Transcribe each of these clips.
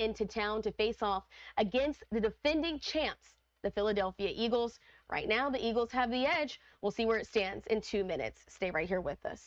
into town to face off against the defending champs, the Philadelphia Eagles. Right now, the Eagles have the edge. We'll see where it stands in 2 minutes. Stay right here with us.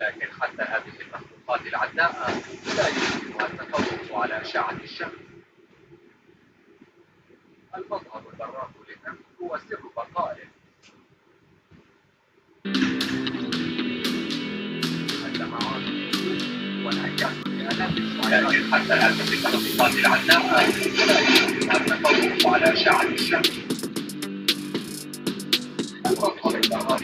لكن حتى هذه المخلوقات العداء لا يمكنها التفوق على أشعة الشمس. المظهر البراق للنمل هو سر بقائه. اللمعان والأنياب لآلاف الشعيرات، لكن حتى هذه المخلوقات العداء لا يمكنها التفوق على أشعة الشمس. المظهر البراق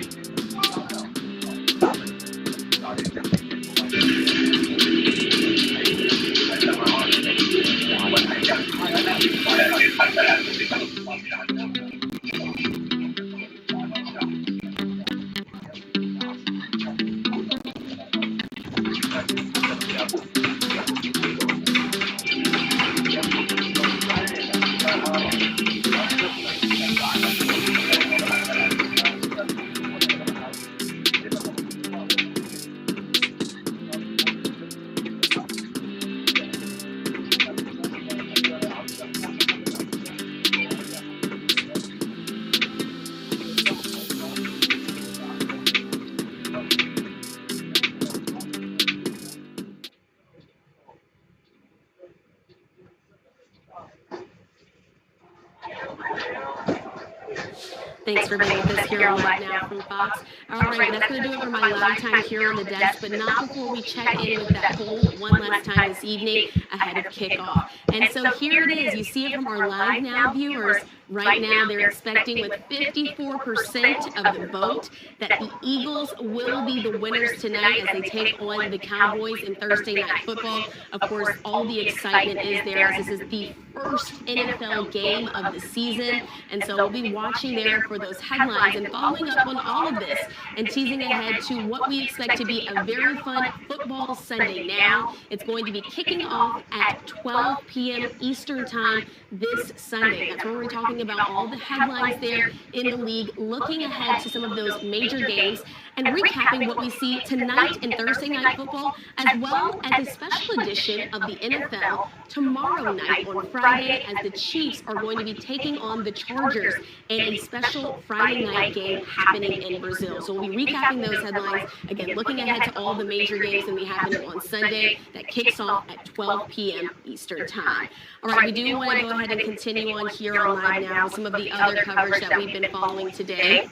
Thanks for being with us here on Live Now from Fox. All right, that's going to do it for my live time here on the desk, but not before we check in with that poll one last time this evening ahead of kickoff. And so here it is. You see it from our Live Now viewers. Right now, they're expecting with 54% of the vote that the Eagles will be the winners tonight as they take on the Cowboys in Thursday Night Football. Of course, all the excitement is there as this is the first NFL game of the season. And so we'll be watching there for those headlines and following up on all of this and teasing ahead to what we expect to be a very fun football Sunday now. It's going to be kicking off at 12 p.m. Eastern Time this Sunday. That's when we're talking about all the headlines there in the league, looking ahead to some of those major games and recapping what we see tonight in Thursday Night Football, as well as a special edition of the NFL tomorrow night on Friday, as the Chiefs are going to be taking on the Chargers in a special Friday night game happening in Brazil. So we'll be recapping those headlines, again, looking ahead to all the major games that will be happening on Sunday that kicks off at 12 p.m. Eastern Time. All right, we do want to go ahead and continue on here on Live Now with some of the other coverage that we've been following today.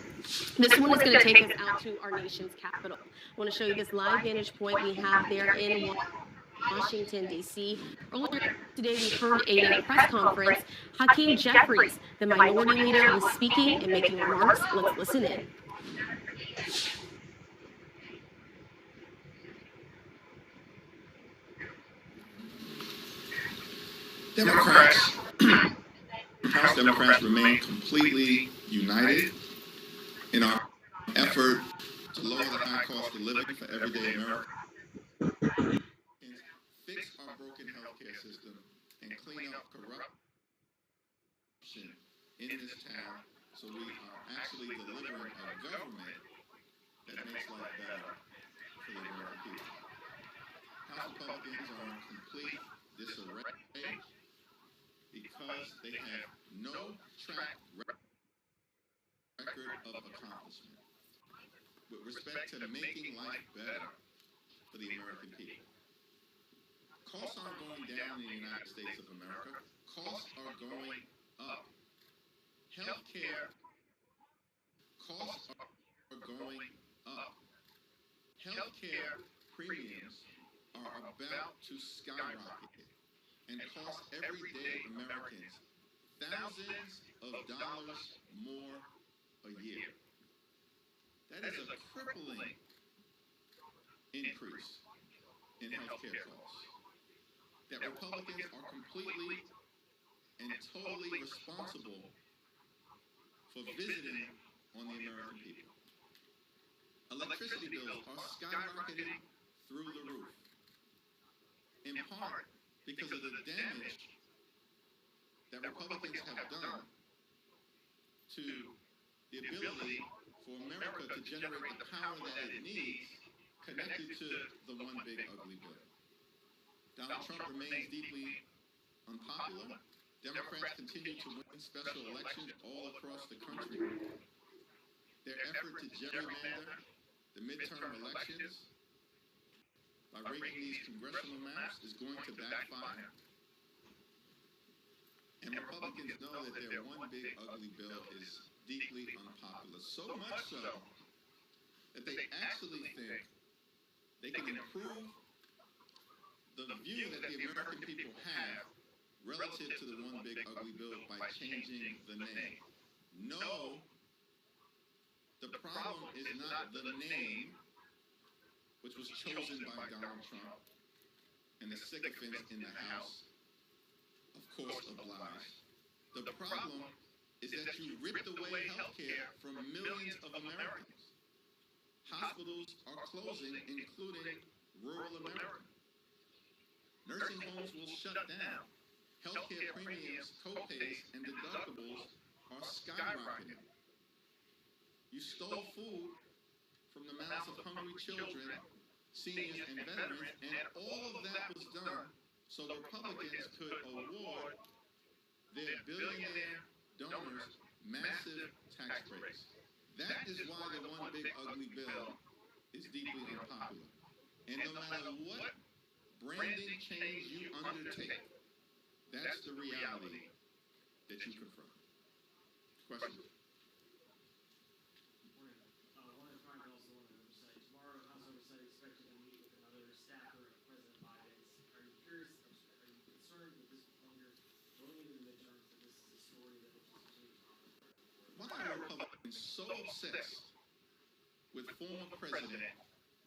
This one is going to take us out to our nation's capital. I want to show you this live vantage point we have there in Washington, D.C. Earlier today, we heard at a press conference, Hakeem Jeffries, the minority leader, was speaking and making remarks. Let's listen in. House Democrats remain completely united in our effort to lower the high cost of living for everyday Americans, fix our broken healthcare system, and clean up corruption in this town so we are actually delivering a government that makes life better for the American people. House Republicans are in complete disarray because they have no track record of accomplishment with respect to making life better for the American people. Costs aren't going down in the United States of America. Costs are going up. Healthcare costs are going up. Healthcare premiums are about to skyrocket and cost everyday Americans thousands of dollars more a year. That is a crippling increase in healthcare costs that Republicans are completely and totally responsible for visiting on the American people. Electricity bills are skyrocketing through the roof, in part because of the damage that Republicans have done to the ability for America to generate the power that it needs connected to the one big ugly bill. Donald Trump remains deeply unpopular. Democrats continue to win special elections all across the country. Their effort to gerrymander the midterm elections by rigging these congressional maps is going to backfire. And Republicans know that their one big ugly bill is deeply unpopular, so much so that they actually think they can improve the view that the American people have relative to the one big ugly bill by changing the name. No, the problem is not the name, which was chosen by Donald Trump and the sycophants in the House, of course, obliged. The problem is that you ripped away health care from millions of Americans. Hospitals are closing, including rural America. Nursing homes will shut down. Healthcare premiums, copays, and deductibles are skyrocketing. You stole food from the mouths of hungry children, seniors, and veterans, and all of that was done so Republicans could award their billionaire donors massive tax breaks. That is why the one big ugly bill is deeply unpopular. And no matter what branding change you undertake, that's the reality that you confront. Questions? Why are Republicans so obsessed with former President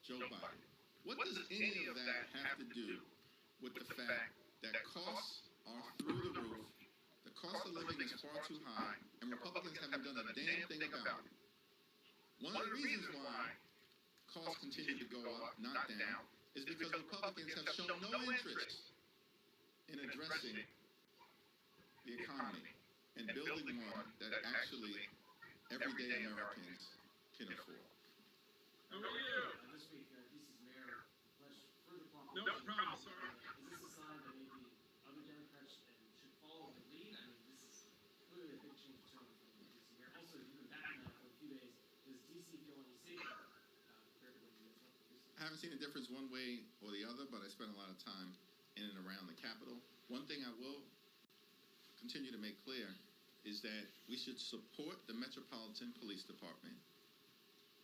Joe Biden? What does any of that have to do with the fact that costs are through the roof, the cost of living is far too high, and Republicans haven't done a damn thing about it? One of the reasons why costs continue to go up, not down, is because Republicans have shown no interest in addressing the economy and building one that actually everyday Americans can afford. How are you? This week, DC's mayor pledged further No problem, sir. Is this a sign that maybe other Democrats should follow the lead? I mean, this is clearly a big change of tone from the DC mayor. Also, you've been back now for a few days. Does DC feel any safer compared to when you guys went to DC? I haven't seen a difference one way or the other, but I spent a lot of time in and around the Capitol. One thing I will continue to make clear is that we should support the Metropolitan Police Department,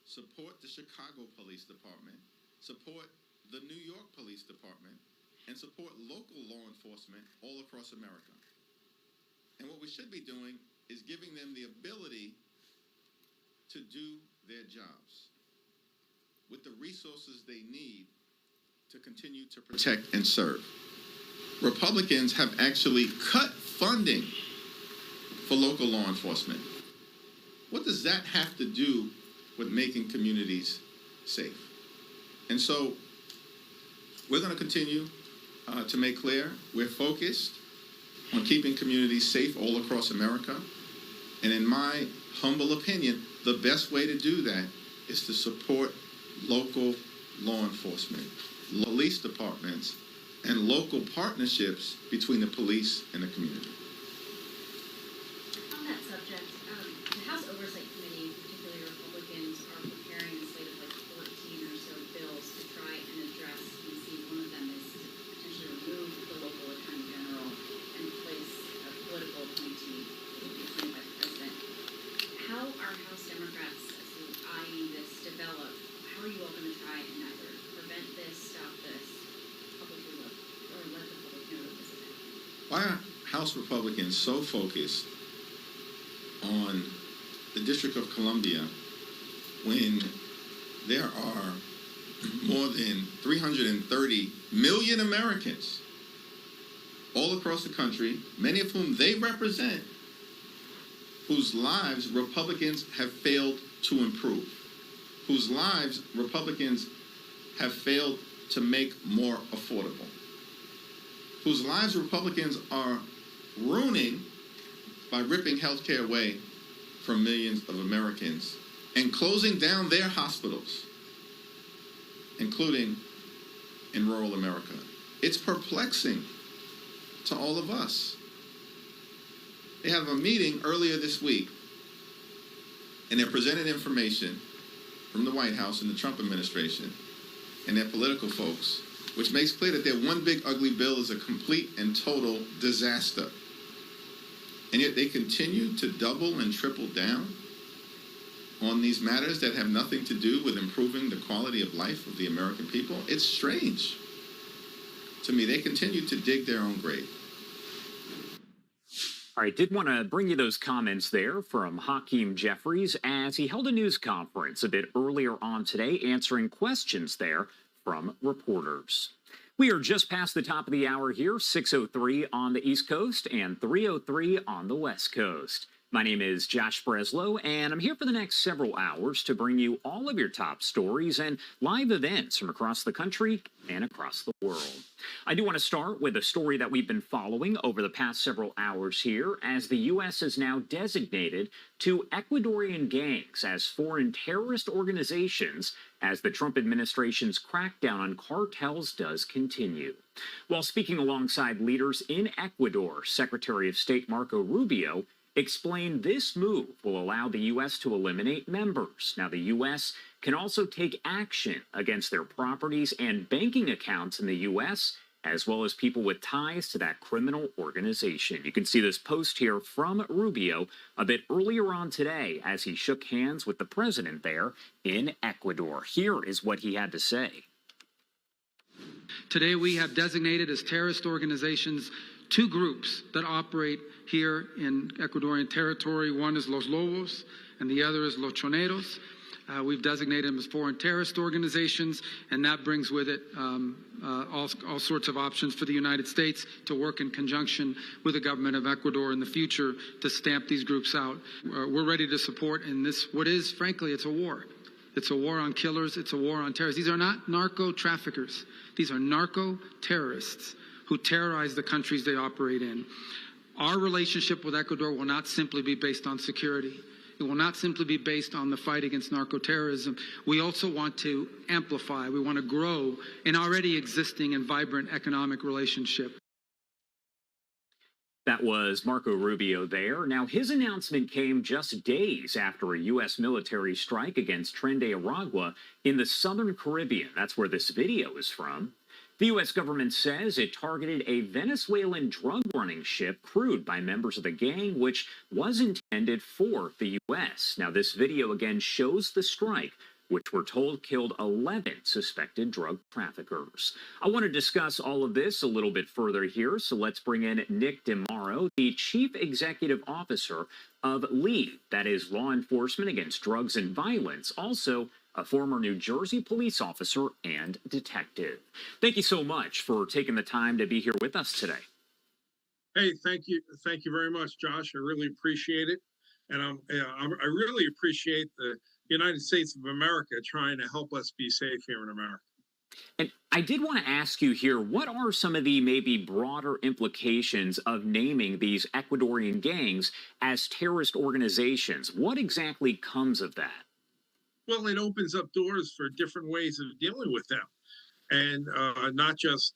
support the Chicago Police Department, support the New York Police Department, and support local law enforcement all across America. And what we should be doing is giving them the ability to do their jobs with the resources they need to continue to protect and serve. Republicans have actually cut funding for local law enforcement. What does that have to do with making communities safe? And so we're going to continue to make clear we're focused on keeping communities safe all across America. And in my humble opinion, the best way to do that is to support local law enforcement, police departments, and local partnerships between the police and the community. On that subject, the House Oversight Committee, particularly Republicans, are preparing a slate of 14 or so bills to try and address DC. One of them is to potentially remove the local attorney general and place a political appointee who will be appointed by the president. How are House Democrats, as you're eyeing this develop, how are you all going to try and either prevent this, stop this, publicly look, or let the public know that this is happening? Why are House Republicans so focused on the District of Columbia when there are more than 330 million Americans all across the country, many of whom they represent, whose lives Republicans have failed to improve, whose lives Republicans have failed to make more affordable, whose lives Republicans are ruining by ripping health care away from millions of Americans and closing down their hospitals, including in rural America. It's perplexing to all of us. They have a meeting earlier this week, and they're presenting information from the White House and the Trump administration and their political folks, which makes clear that their one big ugly bill is a complete and total disaster. And yet they continue to double and triple down on these matters that have nothing to do with improving the quality of life of the American people. It's strange to me. They continue to dig their own grave. All right, did want to bring you those comments there from Hakeem Jeffries as he held a news conference a bit earlier on today, answering questions there from reporters. We are just past the top of the hour here, 6:03 on the East Coast and 3:03 on the West Coast. My name is Josh Breslow, and I'm here for the next several hours to bring you all of your top stories and live events from across the country and across the world. I do want to start with a story that we've been following over the past several hours here, as the U.S. has now designated two Ecuadorian gangs as foreign terrorist organizations as the Trump administration's crackdown on cartels does continue. While speaking alongside leaders in Ecuador, Secretary of State Marco Rubio explained this move will allow the U.S. to eliminate members. Now, the U.S. can also take action against their properties and banking accounts in the U.S., as well as people with ties to that criminal organization. You can see this post here from Rubio a bit earlier on today as he shook hands with the president there in Ecuador. Here is what he had to say. Today, we have designated as terrorist organizations two groups that operate here in Ecuadorian territory. One is Los Lobos, and the other is Los Choneros. We've designated them as foreign terrorist organizations, and that brings with it all sorts of options for the United States to work in conjunction with the government of Ecuador in the future to stamp these groups out. We're ready to support in this, what is, frankly, it's a war. It's a war on killers. It's a war on terrorists. These are not narco traffickers. These are narco terrorists who terrorize the countries they operate in. Our relationship with Ecuador will not simply be based on security. It will not simply be based on the fight against narco-terrorism. We also want to amplify, we want to grow an already existing and vibrant economic relationship. That was Marco Rubio there. Now, his announcement came just days after a U.S. military strike against Tren de Aragua in the southern Caribbean. That's where this video is from. The U.S. government says it targeted a Venezuelan drug-running ship crewed by members of the gang, which was intended for the U.S. Now, this video again shows the strike, which we're told killed 11 suspected drug traffickers. I want to discuss all of this a little bit further here, so let's bring in Nick DeMauro, the Chief Executive Officer of LEAD, that is Law Enforcement Against Drugs and Violence, also a former New Jersey police officer and detective. Thank you so much for taking the time to be here with us today. Hey, thank you very much, Josh. I really appreciate it, and I really appreciate the United States of America trying to help us be safe here in America. And I did want to ask you here, what are some of the maybe broader implications of naming these Ecuadorian gangs as terrorist organizations? What exactly comes of that? Well, it opens up doors for different ways of dealing with them, and not just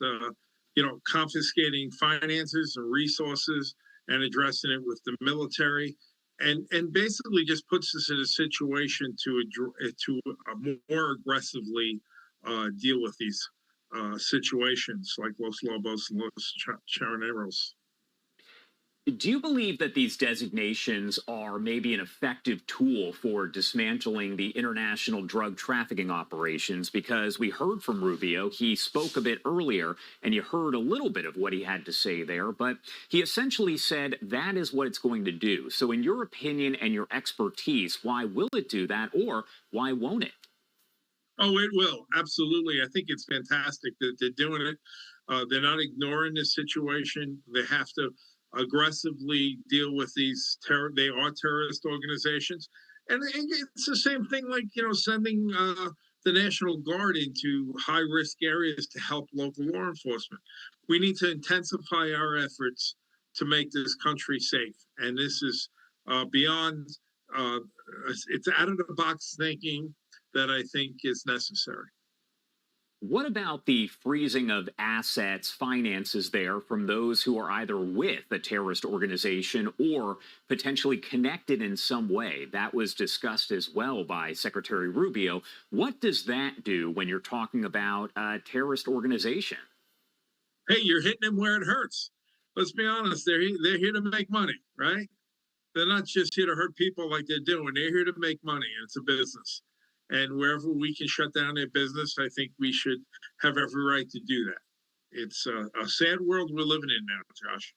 confiscating finances and resources and addressing it with the military, and basically just puts us in a situation to more aggressively deal with these situations like Los Lobos and Los Charneros. Do you believe that these designations are maybe an effective tool for dismantling the international drug trafficking operations? Because we heard from Rubio, he spoke a bit earlier, and you heard a little bit of what he had to say there, but he essentially said that is what it's going to do. So in your opinion and your expertise, why will it do that, or why won't it? Oh, it will. Absolutely. I think it's fantastic that they're doing it. They're not ignoring this situation. They have to aggressively deal with these they are terrorist organizations, and it's the same thing like sending the National Guard into high risk areas to help local law enforcement. We need to intensify our efforts to make this country safe, and this is beyond it's out of the box thinking that I think is necessary. What about the freezing of assets, finances there from those who are either with a terrorist organization or potentially connected in some way? That was discussed as well by Secretary Rubio. What does that do when you're talking about a terrorist organization? Hey, you're hitting them where it hurts. Let's be honest, they're here to make money, right? They're not just here to hurt people like they're doing. They're here to make money, and it's a business. And wherever we can shut down their business, I think we should have every right to do that. It's a sad world we're living in now, Josh.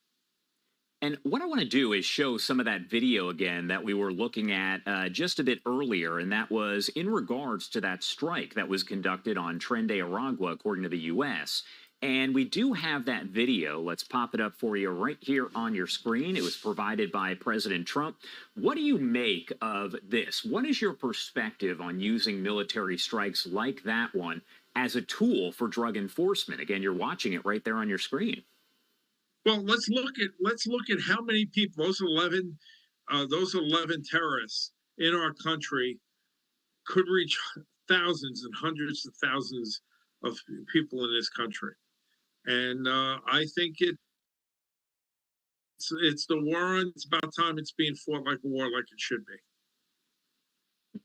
And what I want to do is show some of that video again that we were looking at just a bit earlier, and that was in regards to that strike that was conducted on Tren de Aragua, according to the U.S., and we do have that video. Let's pop it up for you right here on your screen. It was provided by President Trump. What do you make of this? What is your perspective on using military strikes like that one as a tool for drug enforcement? Again, you're watching it right there on your screen. Well, let's look at how many people those 11 terrorists in our country could reach thousands and hundreds of thousands of people in this country. And I think it's the war on. It's about time it's being fought like a war, like it should be.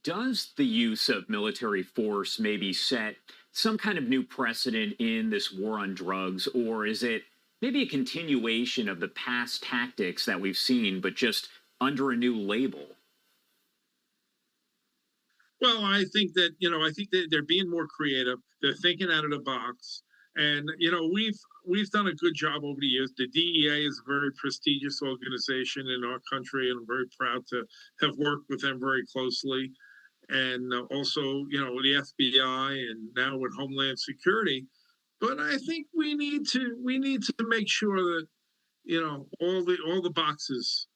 Does the use of military force maybe set some kind of new precedent in this war on drugs, or is it maybe a continuation of the past tactics that we've seen, but just under a new label? Well, I think that they're being more creative. They're thinking out of the box. And we've done a good job over the years. The DEA is a very prestigious organization in our country, and I'm very proud to have worked with them very closely. And also, the FBI, and now with Homeland Security. But I think we need to make sure that all the boxes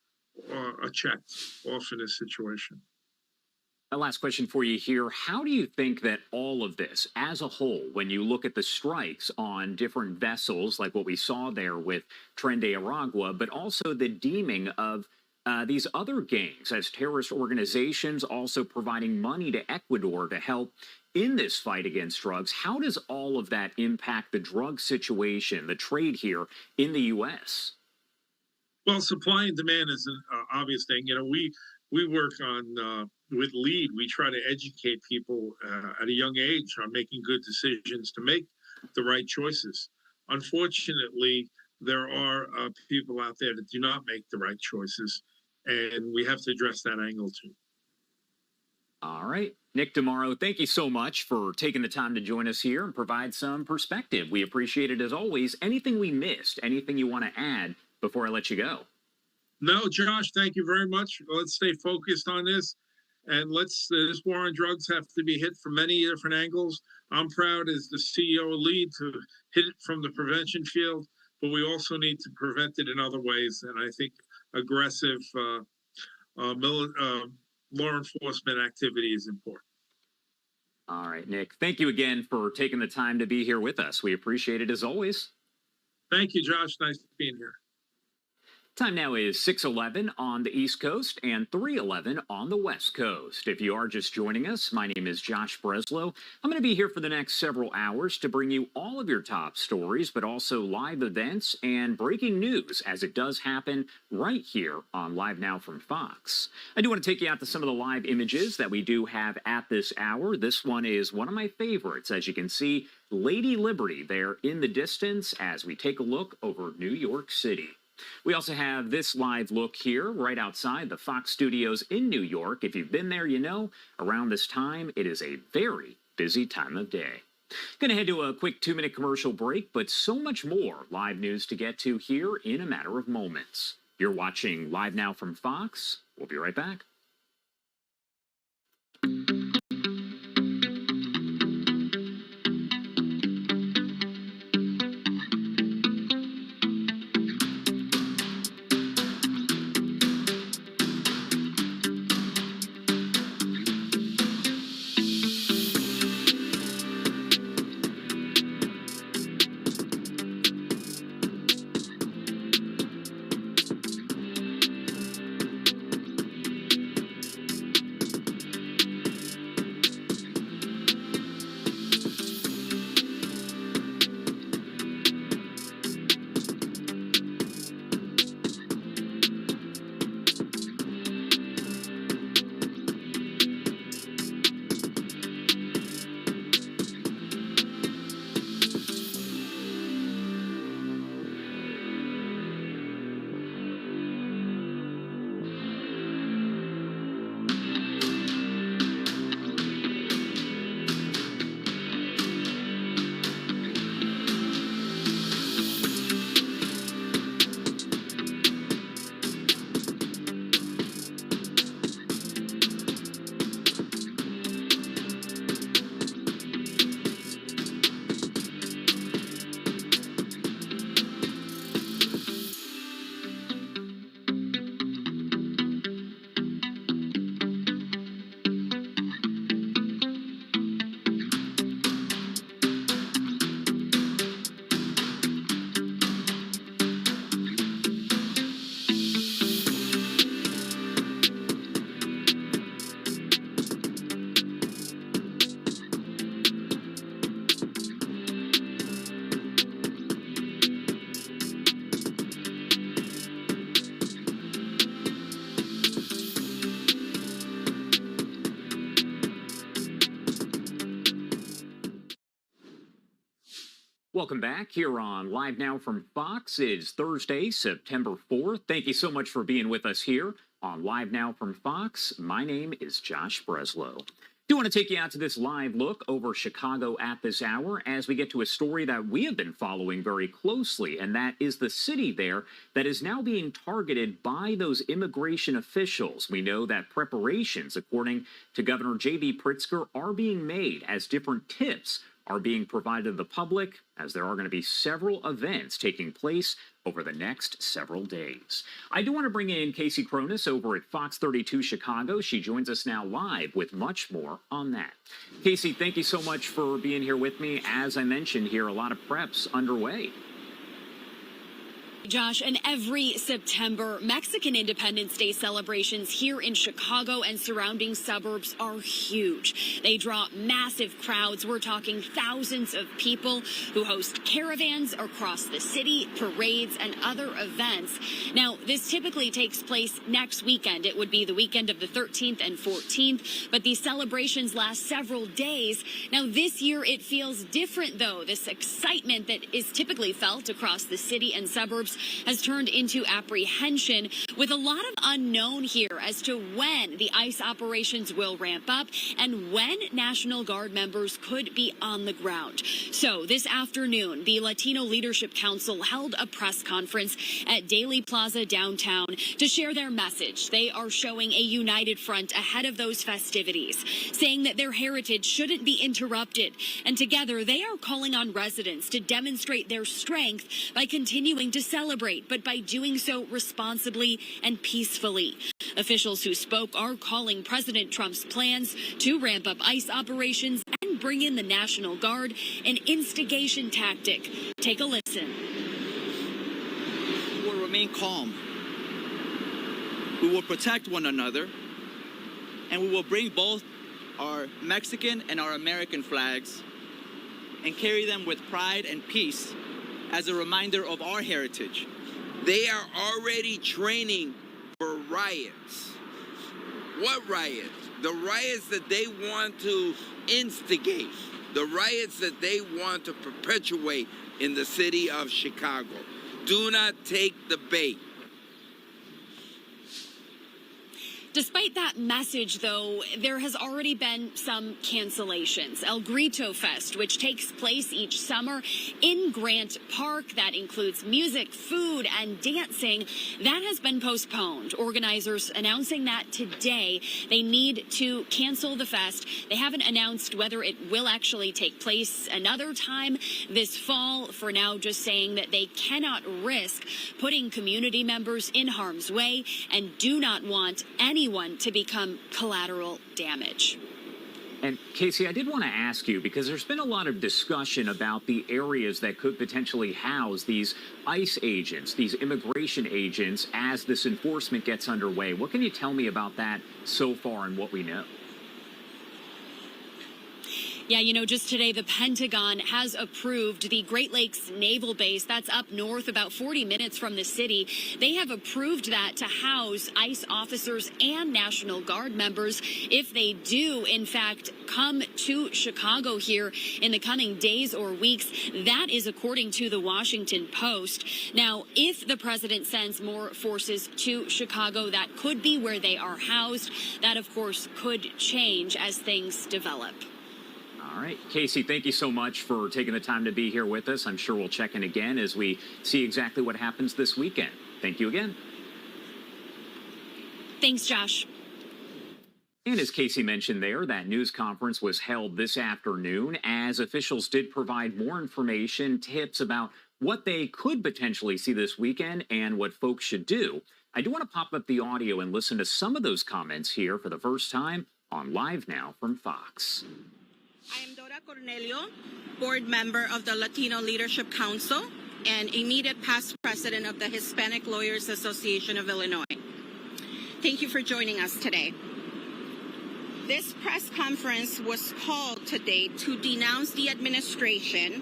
are checked off in this situation. A last question for you here. How do you think that all of this, as a whole, when you look at the strikes on different vessels, like what we saw there with Tren de Aragua, but also the deeming of these other gangs as terrorist organizations, also providing money to Ecuador to help in this fight against drugs, how does all of that impact the drug situation, the trade here in the U.S.? Well, supply and demand is an obvious thing. We work on with LEAD. We try to educate people at a young age on making good decisions to make the right choices. Unfortunately, there are people out there that do not make the right choices, and we have to address that angle too. All right. Nick DeMauro, thank you so much for taking the time to join us here and provide some perspective. We appreciate it as always. Anything we missed, anything you want to add before I let you go? No, Josh, thank you very much. Let's stay focused on this. And this war on drugs have to be hit from many different angles. I'm proud as the CEO of LEAD to hit it from the prevention field, but we also need to prevent it in other ways. And I think aggressive law enforcement activity is important. All right, Nick, thank you again for taking the time to be here with us. We appreciate it as always. Thank you, Josh. Nice being here. Time now is 6:11 on the East Coast and 3:11 on the West Coast. If you are just joining us, my name is Josh Breslow. I'm going to be here for the next several hours to bring you all of your top stories, but also live events and breaking news as it does happen right here on Live Now from Fox. I do want to take you out to some of the live images that we do have at this hour. This one is one of my favorites. As you can see, Lady Liberty there in the distance as we take a look over New York City. We also have this live look here right outside the Fox studios in New York. If you've been there, you know, around this time, it is a very busy time of day. Going to head to a quick 2-minute commercial break, but so much more live news to get to here in a matter of moments. You're watching Live Now from Fox. We'll be right back. Welcome back here on Live Now from Fox. It's Thursday, September 4th. Thank you so much for being with us here on Live Now from Fox. My name is Josh Breslow. Do want to take you out to this live look over Chicago at this hour as we get to a story that we have been following very closely, and that is the city there that is now being targeted by those immigration officials. We know that preparations, according to Governor J.B. Pritzker, are being made as different tips are being provided to the public, as there are going to be several events taking place over the next several days. I do want to bring in Casey Cronus over at Fox 32 Chicago. She joins us now live with much more on that. Casey, thank you so much for being here with me. As I mentioned here, a lot of preps underway. Josh, and every September, Mexican Independence Day celebrations here in Chicago and surrounding suburbs are huge. They draw massive crowds. We're talking thousands of people who host caravans across the city, parades, and other events. Now, this typically takes place next weekend. It would be the weekend of the 13th and 14th, but these celebrations last several days. Now, this year, it feels different, though. This excitement that is typically felt across the city and suburbs has turned into apprehension, with a lot of unknown here as to when the ICE operations will ramp up and when National Guard members could be on the ground. So this afternoon, the Latino Leadership Council held a press conference at Daley Plaza downtown to share their message. They are showing a united front ahead of those festivities, saying that their heritage shouldn't be interrupted. And together, they are calling on residents to demonstrate their strength by continuing to celebrate, but by doing so responsibly and peacefully. Officials who spoke are calling President Trump's plans to ramp up ICE operations and bring in the National Guard an instigation tactic. Take a listen. We will remain calm. We will protect one another, and we will bring both our Mexican and our American flags and carry them with pride and peace as a reminder of our heritage. They are already training for riots. What riots? The riots that they want to instigate, the riots that they want to perpetuate in the city of Chicago. Do not take the bait. Despite that message, though, there has already been some cancellations. El Grito Fest, which takes place each summer in Grant Park, that includes music, food, and dancing, that has been postponed. Organizers announcing that today they need to cancel the fest. They haven't announced whether it will actually take place another time this fall. For now, just saying that they cannot risk putting community members in harm's way and do not want anyone to become collateral damage. And Casey, I did want to ask you, because there's been a lot of discussion about the areas that could potentially house these ICE agents, these immigration agents, as this enforcement gets underway. What can you tell me about that so far and what we know? Yeah, you know, just today, the Pentagon has approved the Great Lakes Naval Base. That's up north, about 40 minutes from the city. They have approved that to house ICE officers and National Guard members if they do, in fact, come to Chicago here in the coming days or weeks. That is according to the Washington Post. Now, if the president sends more forces to Chicago, that could be where they are housed. That, of course, could change as things develop. All right. Casey, thank you so much for taking the time to be here with us. I'm sure we'll check in again as we see exactly what happens this weekend. Thank you again. Thanks, Josh. And as Casey mentioned there, that news conference was held this afternoon as officials did provide more information, tips about what they could potentially see this weekend and what folks should do. I do want to pop up the audio and listen to some of those comments here for the first time on Live Now from Fox. I am Dora Cornelio, board member of the Latino Leadership Council and immediate past president of the Hispanic Lawyers Association of Illinois. Thank you for joining us today. This press conference was called today to denounce the administration,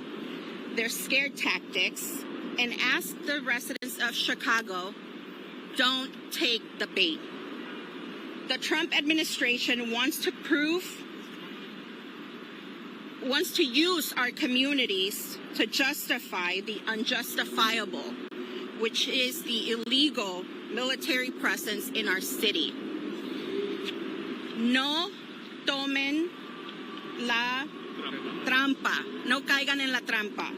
their scare tactics, and ask the residents of Chicago, don't take the bait. The Trump administration wants to use our communities to justify the unjustifiable, which is the illegal military presence in our city. No tomen la trampa. No caigan en la trampa.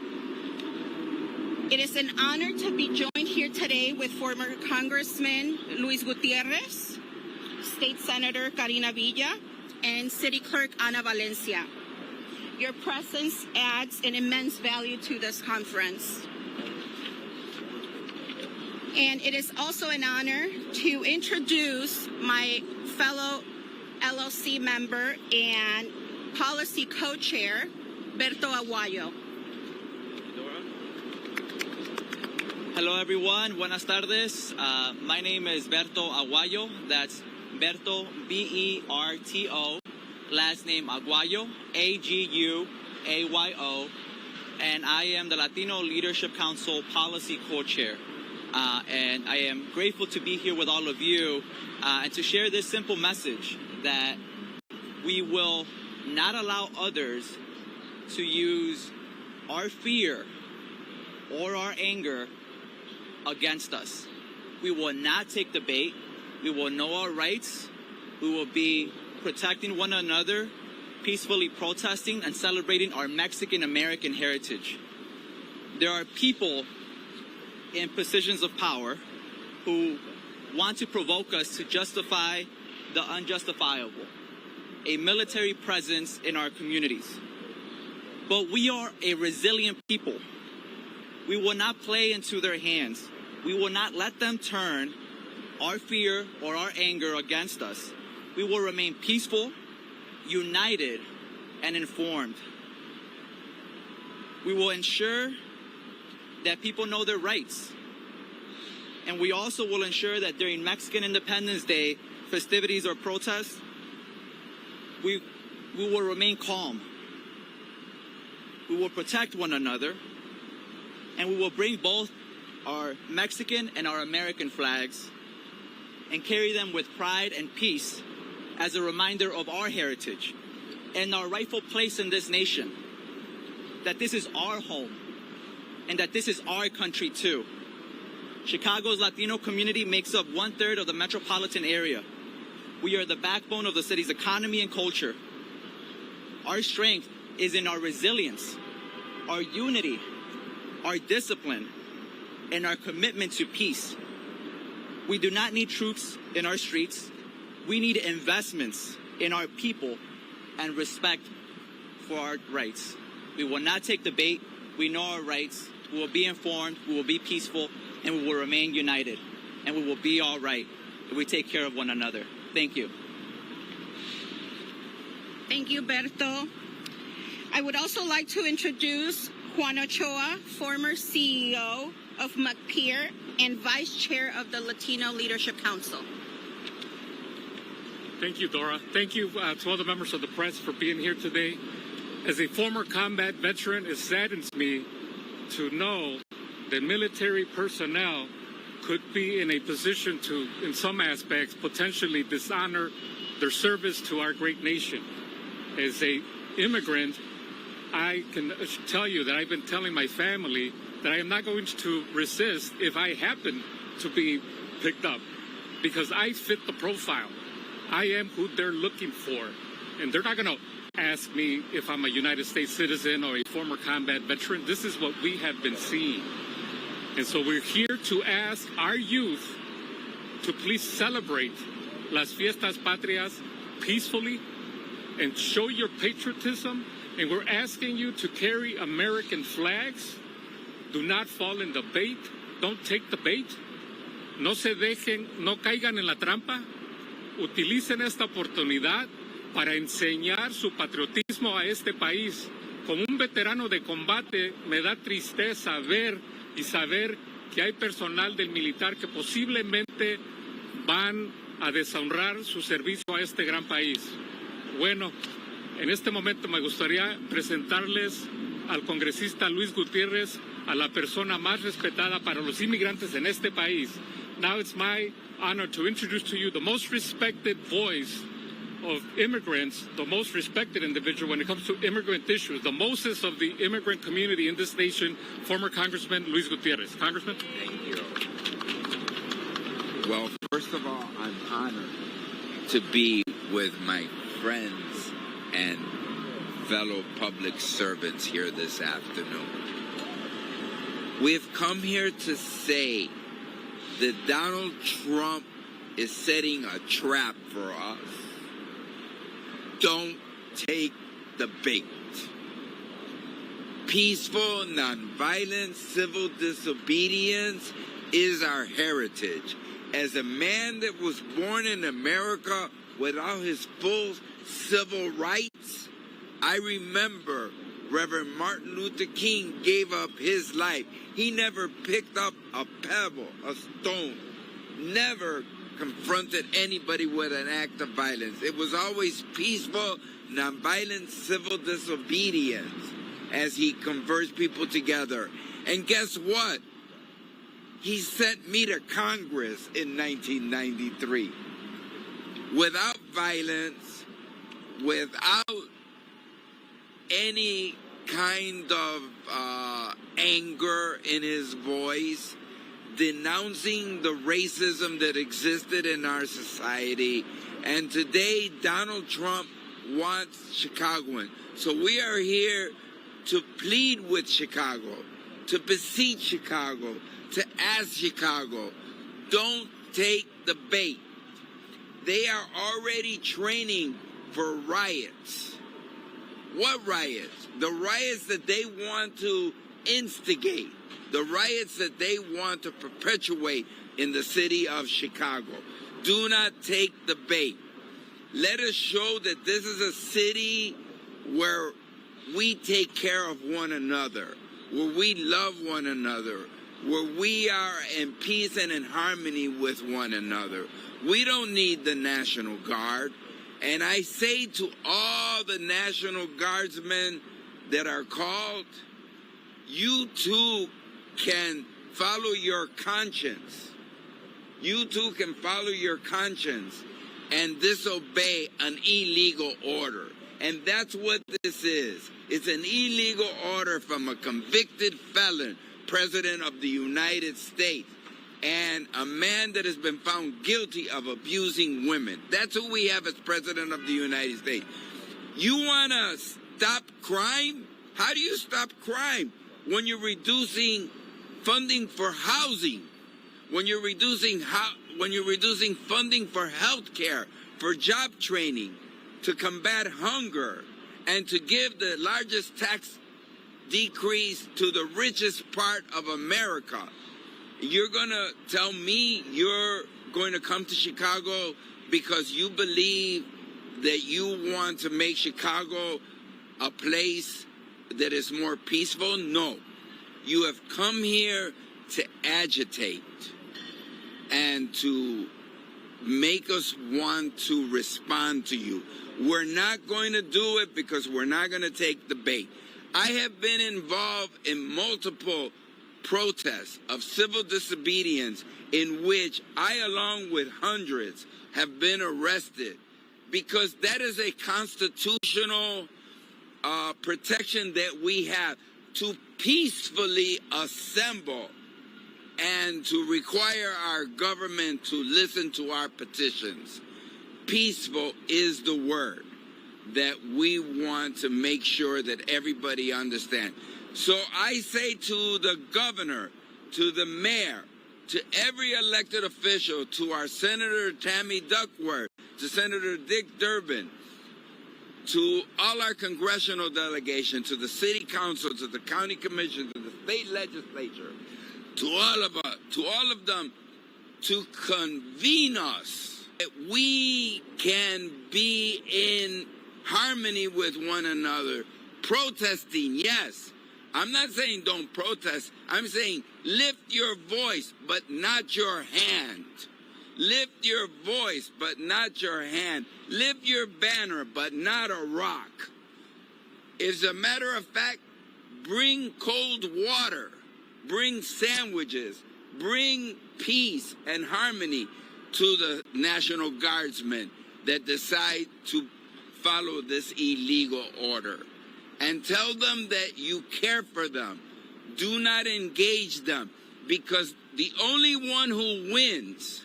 It is an honor to be joined here today with former Congressman Luis Gutierrez, State Senator Karina Villa, and City Clerk Ana Valencia. Your presence adds an immense value to this conference. And it is also an honor to introduce my fellow LLC member and policy co-chair, Berto Aguayo. Hello, everyone. Buenas tardes. My name is Berto Aguayo. That's Berto, B-E-R-T-O. Last name Aguayo, A-G-U-A-Y-O. And I am the Latino Leadership Council Policy Co-Chair. And I am grateful to be here with all of you and to share this simple message that we will not allow others to use our fear or our anger against us. We will not take the bait. We will know our rights. We will be protecting one another, peacefully protesting and celebrating our Mexican-American heritage. There are people in positions of power who want to provoke us to justify the unjustifiable, a military presence in our communities. But we are a resilient people. We will not play into their hands. We will not let them turn our fear or our anger against us. We will remain peaceful, united, and informed. We will ensure that people know their rights. And we also will ensure that during Mexican Independence Day festivities or protests, we will remain calm. We will protect one another, and we will bring both our Mexican and our American flags and carry them with pride and peace as a reminder of our heritage and our rightful place in this nation, that this is our home and that this is our country too. Chicago's Latino community makes up 1/3 of the metropolitan area. We are the backbone of the city's economy and culture. Our strength is in our resilience, our unity, our discipline, and our commitment to peace. We do not need troops in our streets. We need investments in our people and respect for our rights. We will not take the bait. We know our rights. We will be informed. We will be peaceful, and we will remain united. And we will be all right if we take care of one another. Thank you. Thank you, Berto. I would also like to introduce Juan Ochoa, former CEO of McPeer and Vice Chair of the Latino Leadership Council. Thank you, Dora. Thank you to all the members of the press for being here today. As a former combat veteran, it saddens me to know that military personnel could be in a position to, in some aspects, potentially dishonor their service to our great nation. As an immigrant, I can tell you that I've been telling my family that I am not going to resist if I happen to be picked up, because I fit the profile. I am who they're looking for, and they're not going to ask me if I'm a United States citizen or a former combat veteran. This is what we have been seeing. And so we're here to ask our youth to please celebrate Las Fiestas Patrias peacefully and show your patriotism. And we're asking you to carry American flags. Do not fall in the bait. Don't take the bait. No se dejen, no caigan en la trampa. Utilicen esta oportunidad para enseñar su patriotismo a este país. Como un veterano de combate, me da tristeza ver y saber que hay personal del militar que posiblemente van a deshonrar su servicio a este gran país. Bueno, en este momento me gustaría presentarles al congresista Luis Gutiérrez, a la persona más respetada para los inmigrantes en este país. Now it's my honor to introduce to you the most respected voice of immigrants, the most respected individual when it comes to immigrant issues, the Moses of the immigrant community in this nation, former Congressman Luis Gutierrez. Congressman? Thank you. Well, first of all, I'm honored to be with my friends and fellow public servants here this afternoon. We've come here to say that Donald Trump is setting a trap for us. Don't take the bait. Peaceful, nonviolent, civil disobedience is our heritage. As a man that was born in America without his full civil rights, I remember Reverend Martin Luther King gave up his life. He never picked up a pebble, a stone, never confronted anybody with an act of violence. It was always peaceful, nonviolent, civil disobedience as he conversed people together. And guess what? He sent me to Congress in 1993. Without violence, without any kind of anger in his voice, denouncing the racism that existed in our society. And today, Donald Trump wants Chicagoans. So we are here to plead with Chicago, to beseech Chicago, to ask Chicago, don't take the bait. They are already training for riots. What riots? The riots that they want to instigate, the riots that they want to perpetuate in the city of Chicago. Do not take the bait. Let us show that this is a city where we take care of one another, where we love one another, where we are in peace and in harmony with one another. We don't need the National Guard. And I say to all the National Guardsmen that are called, you too can follow your conscience. You too can follow your conscience and disobey an illegal order. And that's what this is. It's an illegal order from a convicted felon, President of the United States, and a man that has been found guilty of abusing women. That's who we have as President of the United States. You want to stop crime? How do you stop crime? When you're reducing funding for housing, when you're reducing funding for health care, for job training, to combat hunger, and to give the largest tax decrease to the richest part of America. You're going to tell me you're going to come to Chicago because you believe that you want to make Chicago a place that is more peaceful? No. You have come here to agitate and to make us want to respond to you. We're not going to do it because we're not going to take the bait. I have been involved in multiple protests of civil disobedience in which I, along with hundreds, have been arrested because that is a constitutional protection that we have to peacefully assemble and to require our government to listen to our petitions. Peaceful is the word that we want to make sure that everybody understands. So I say to the governor, to the mayor, to every elected official, to our Senator Tammy Duckworth, to Senator Dick Durbin, to all our congressional delegation, to the city council, to the county commission, to the state legislature, to all of them, to convene us, that we can be in harmony with one another. Protesting, yes. I'm not saying don't protest. I'm saying lift your voice, but not your hand. Lift your voice, but not your hand. Lift your banner, but not a rock. As a matter of fact, bring cold water, bring sandwiches, bring peace and harmony to the National Guardsmen that decide to follow this illegal order. And tell them that you care for them. Do not engage them, because the only one who wins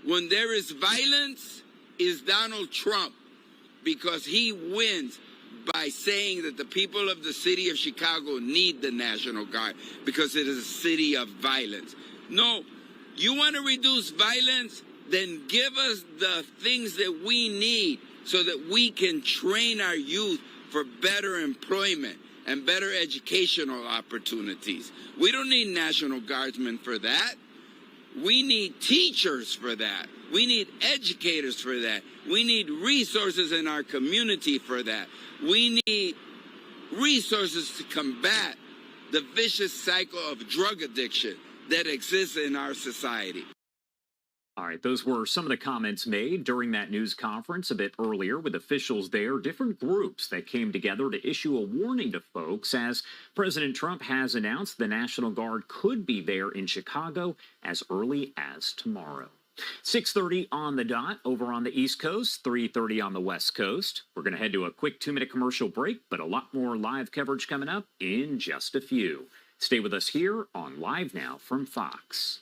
when there is violence is Donald Trump. because he wins by saying that the people of the city of Chicago need the National Guard because it is a city of violence. No, you want to reduce violence? Then give us the things that we need so that we can train our youth for better employment and better educational opportunities. We don't need National Guardsmen for that. We need teachers for that. We need educators for that. We need resources in our community for that. We need resources to combat the vicious cycle of drug addiction that exists in our society. All right, those were some of the comments made during that news conference a bit earlier with officials there, different groups that came together to issue a warning to folks as President Trump has announced the National Guard could be there in Chicago as early as tomorrow. 6:30 on the dot over on the East Coast, 3:30 on the West Coast. We're going to head to a quick 2-minute commercial break, but a lot more live coverage coming up in just a few. Stay with us here on Live Now from Fox.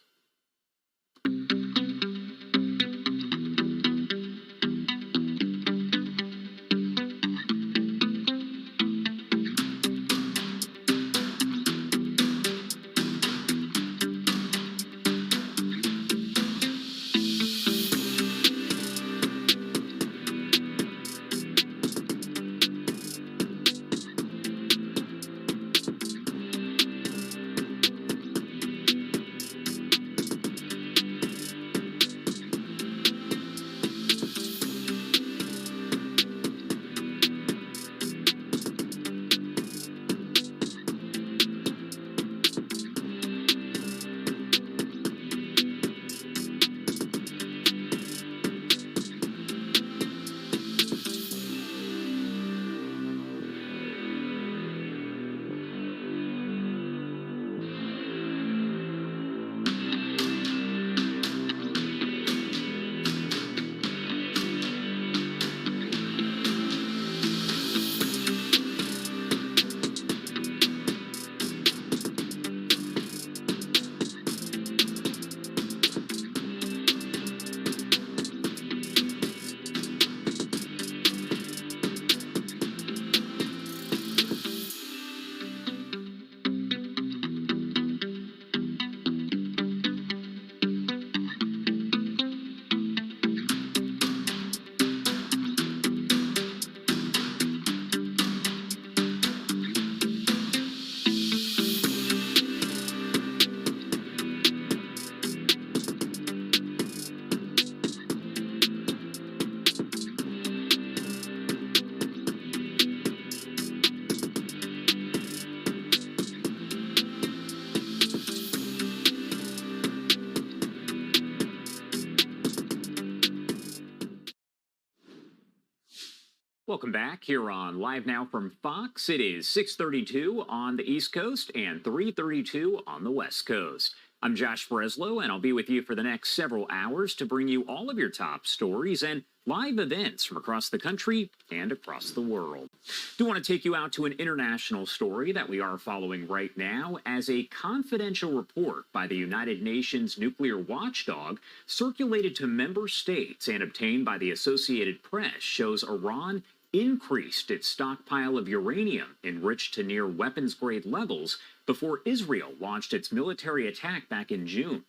Welcome back here on Live Now from Fox. It is 6:32 on the East Coast and 3:32 on the West Coast. I'm Josh Breslow, and I'll be with you for the next several hours to bring you all of your top stories and live events from across the country and across the world. Do want to take you out to an international story that we are following right now as a confidential report by the United Nations nuclear watchdog circulated to member states and obtained by the Associated Press shows Iran increased its stockpile of uranium enriched to near weapons-grade levels before Israel launched its military attack back in June.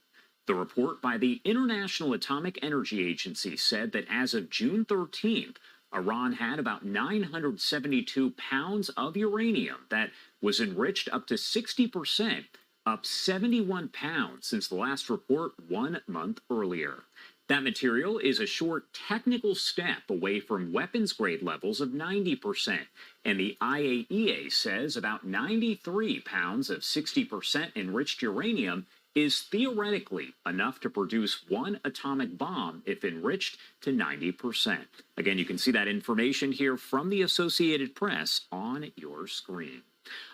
The report by the International Atomic Energy Agency said that as of June 13th, Iran had about 972 pounds of uranium that was enriched up to 60%, up 71 pounds since the last report 1 month earlier. That material is a short technical step away from weapons-grade levels of 90%, and the IAEA says about 93 pounds of 60% enriched uranium is theoretically enough to produce one atomic bomb if enriched to 90%. Again, you can see that information here from the Associated Press on your screen.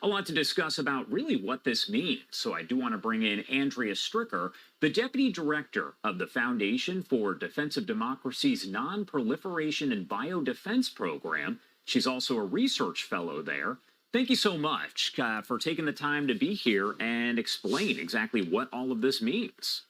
A lot to discuss about really what this means, so I do want to bring in Andrea Stricker, the Deputy Director of the Foundation for Defense of Democracy's Non-Proliferation and Biodefense Program. She's also a research fellow there. Thank you so much for taking the time to be here and explain exactly what all of this means.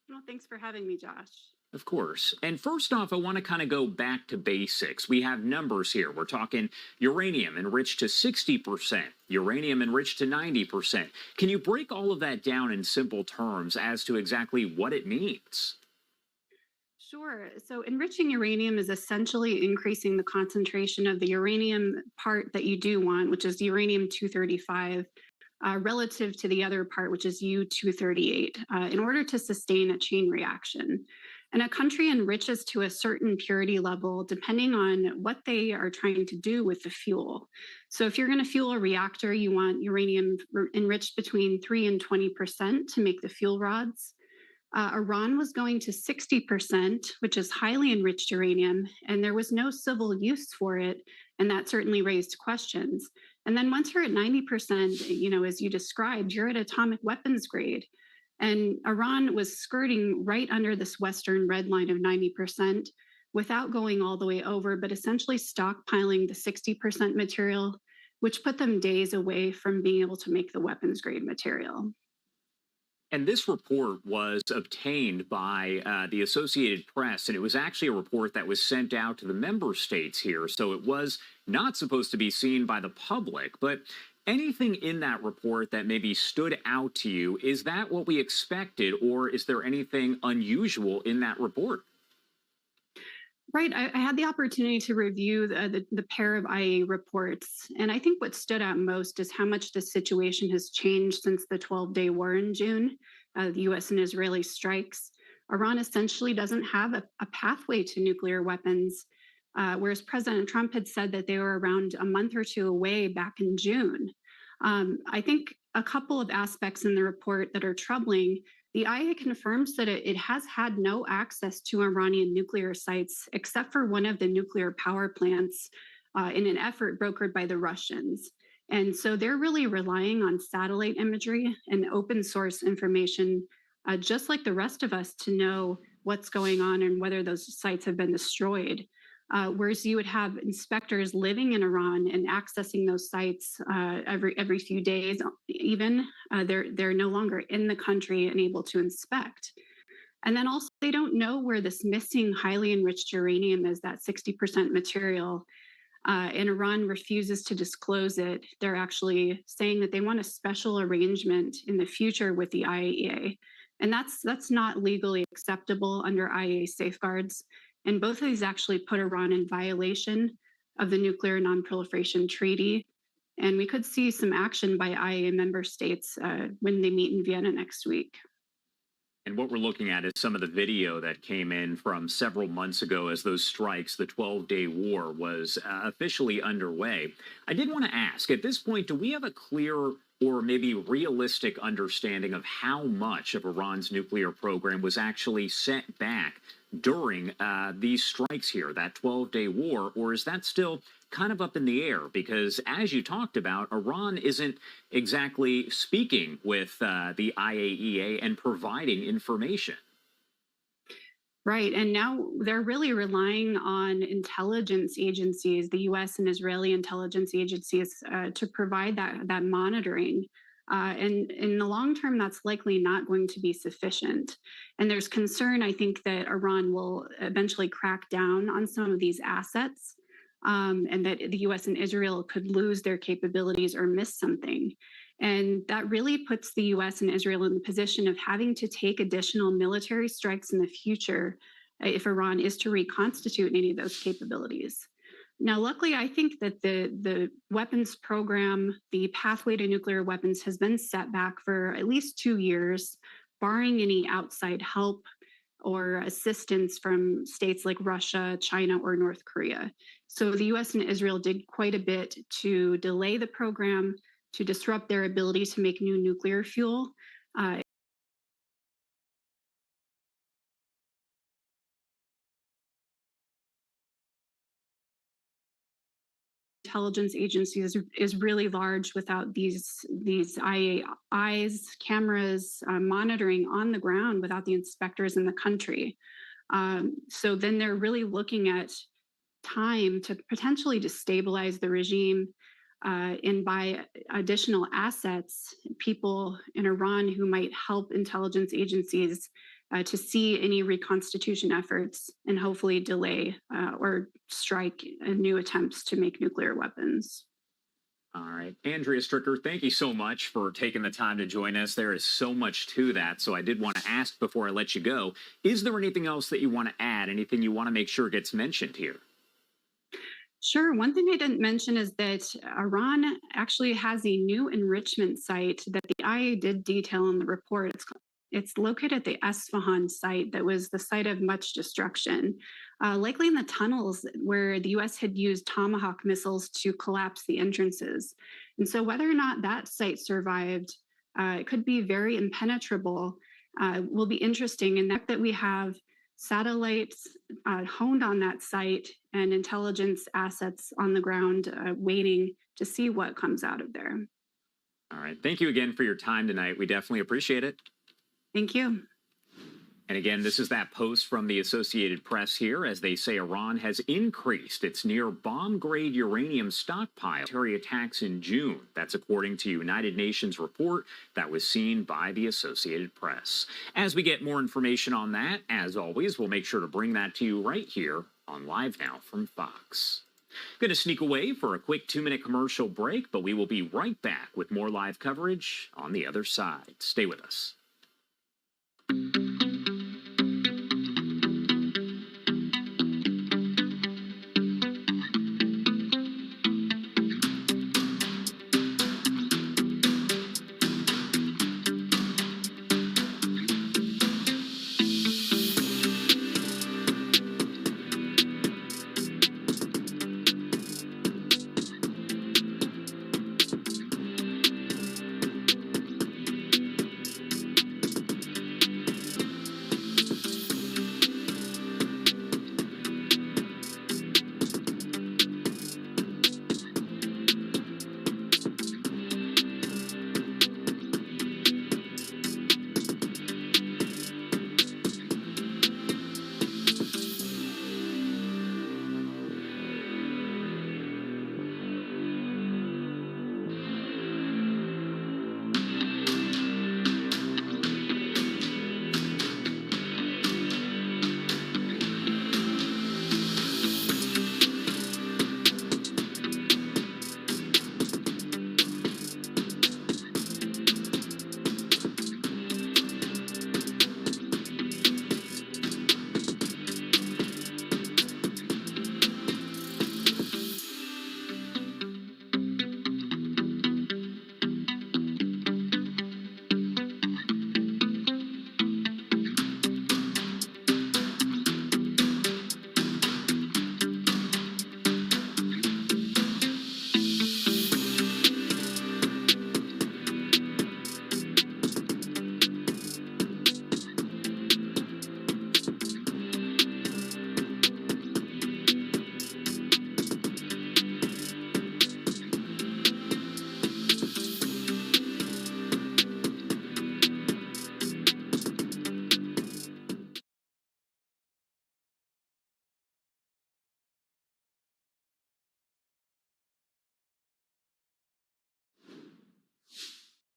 Well, thanks for having me, Josh. Of course. And first off, I want to kind of go back to basics. We have numbers here. We're talking uranium enriched to 60%, uranium enriched to 90%. Can you break all of that down in simple terms as to exactly what it means? Sure. So enriching uranium is essentially increasing the concentration of the uranium part that you do want, which is uranium 235, relative to the other part, which is U-238, in order to sustain a chain reaction. And a country enriches to a certain purity level depending on what they are trying to do with the fuel. So if you're going to fuel a reactor, you want uranium enriched between 3 and 20% to make the fuel rods. Iran was going to 60%, which is highly enriched uranium, and there was no civil use for it. And that certainly raised questions. And then once you're at 90%, as you described, you're at atomic weapons grade. And Iran was skirting right under this Western red line of 90% without going all the way over, but essentially stockpiling the 60% material, which put them days away from being able to make the weapons grade material. And this report was obtained by the Associated Press, and it was actually a report that was sent out to the member states here. So it was not supposed to be seen by the public. But anything in that report that maybe stood out to you, is that what we expected, or is there anything unusual in that report? Right. I had the opportunity to review the pair of IAEA reports. And I think what stood out most is how much the situation has changed since the 12-day war in June, the US and Israeli strikes. Iran essentially doesn't have a pathway to nuclear weapons, whereas President Trump had said that they were around a month or two away back in June. I think a couple of aspects in the report that are troubling. The IAEA confirms that it has had no access to Iranian nuclear sites except for one of the nuclear power plants in an effort brokered by the Russians. And so they're really relying on satellite imagery and open source information, just like the rest of us, to know what's going on and whether those sites have been destroyed. Whereas you would have inspectors living in Iran and accessing those sites every few days, even they're no longer in the country and able to inspect. And then also, they don't know where this missing highly enriched uranium is, that 60% material. And Iran refuses to disclose it. They're actually saying that they want a special arrangement in the future with the IAEA. And that's not legally acceptable under IAEA safeguards. And both of these actually put Iran in violation of the Nuclear Nonproliferation Treaty. And we could see some action by IAEA member states when they meet in Vienna next week. And what we're looking at is some of the video that came in from several months ago as those strikes, the 12-day war, was officially underway. I did want to ask, at this point, do we have a clear or maybe realistic understanding of how much of Iran's nuclear program was actually set back during these strikes here, that 12-day war, or is that still kind of up in the air? Because as you talked about, Iran isn't exactly speaking with the IAEA and providing information. Right. And now they're really relying on intelligence agencies, the US and Israeli intelligence agencies, to provide that monitoring. And in the long term, that's likely not going to be sufficient. And there's concern, I think, that Iran will eventually crack down on some of these assets, and that the US and Israel could lose their capabilities or miss something. And that really puts the US and Israel in the position of having to take additional military strikes in the future if Iran is to reconstitute any of those capabilities. Now, luckily, I think that the weapons program, the pathway to nuclear weapons, has been set back for at least 2 years, barring any outside help or assistance from states like Russia, China, or North Korea. So the US and Israel did quite a bit to delay the program, to disrupt their ability to make new nuclear fuel. Intelligence agencies is really large without these IA eyes, cameras, monitoring on the ground, without the inspectors in the country. So then they're really looking at time to potentially destabilize the regime and buy additional assets, people in Iran who might help intelligence agencies to see any reconstitution efforts and hopefully delay or strike new attempts to make nuclear weapons. All right. Andrea Stricker, thank you so much for taking the time to join us. There is so much to that. So I did want to ask before I let you go, is there anything else that you want to add? Anything you want to make sure gets mentioned here? Sure. One thing I didn't mention is that Iran actually has a new enrichment site that the IA did detail in the report. It's located at the Esfahan site that was the site of much destruction, likely in the tunnels where the US had used Tomahawk missiles to collapse the entrances. And so whether or not that site survived, it could be very impenetrable, will be interesting. And that we have satellites honed on that site and intelligence assets on the ground waiting to see what comes out of there. All right. Thank you again for your time tonight. We definitely appreciate it. Thank you. And again, this is that post from the Associated Press here as they say Iran has increased its near bomb-grade uranium stockpile military attacks in June. That's according to United Nations report that was seen by the Associated Press. As we get more information on that, as always, we'll make sure to bring that to you right here on Live Now from Fox. Going to sneak away for a quick 2-minute commercial break, but we will be right back with more live coverage on the other side. Stay with us.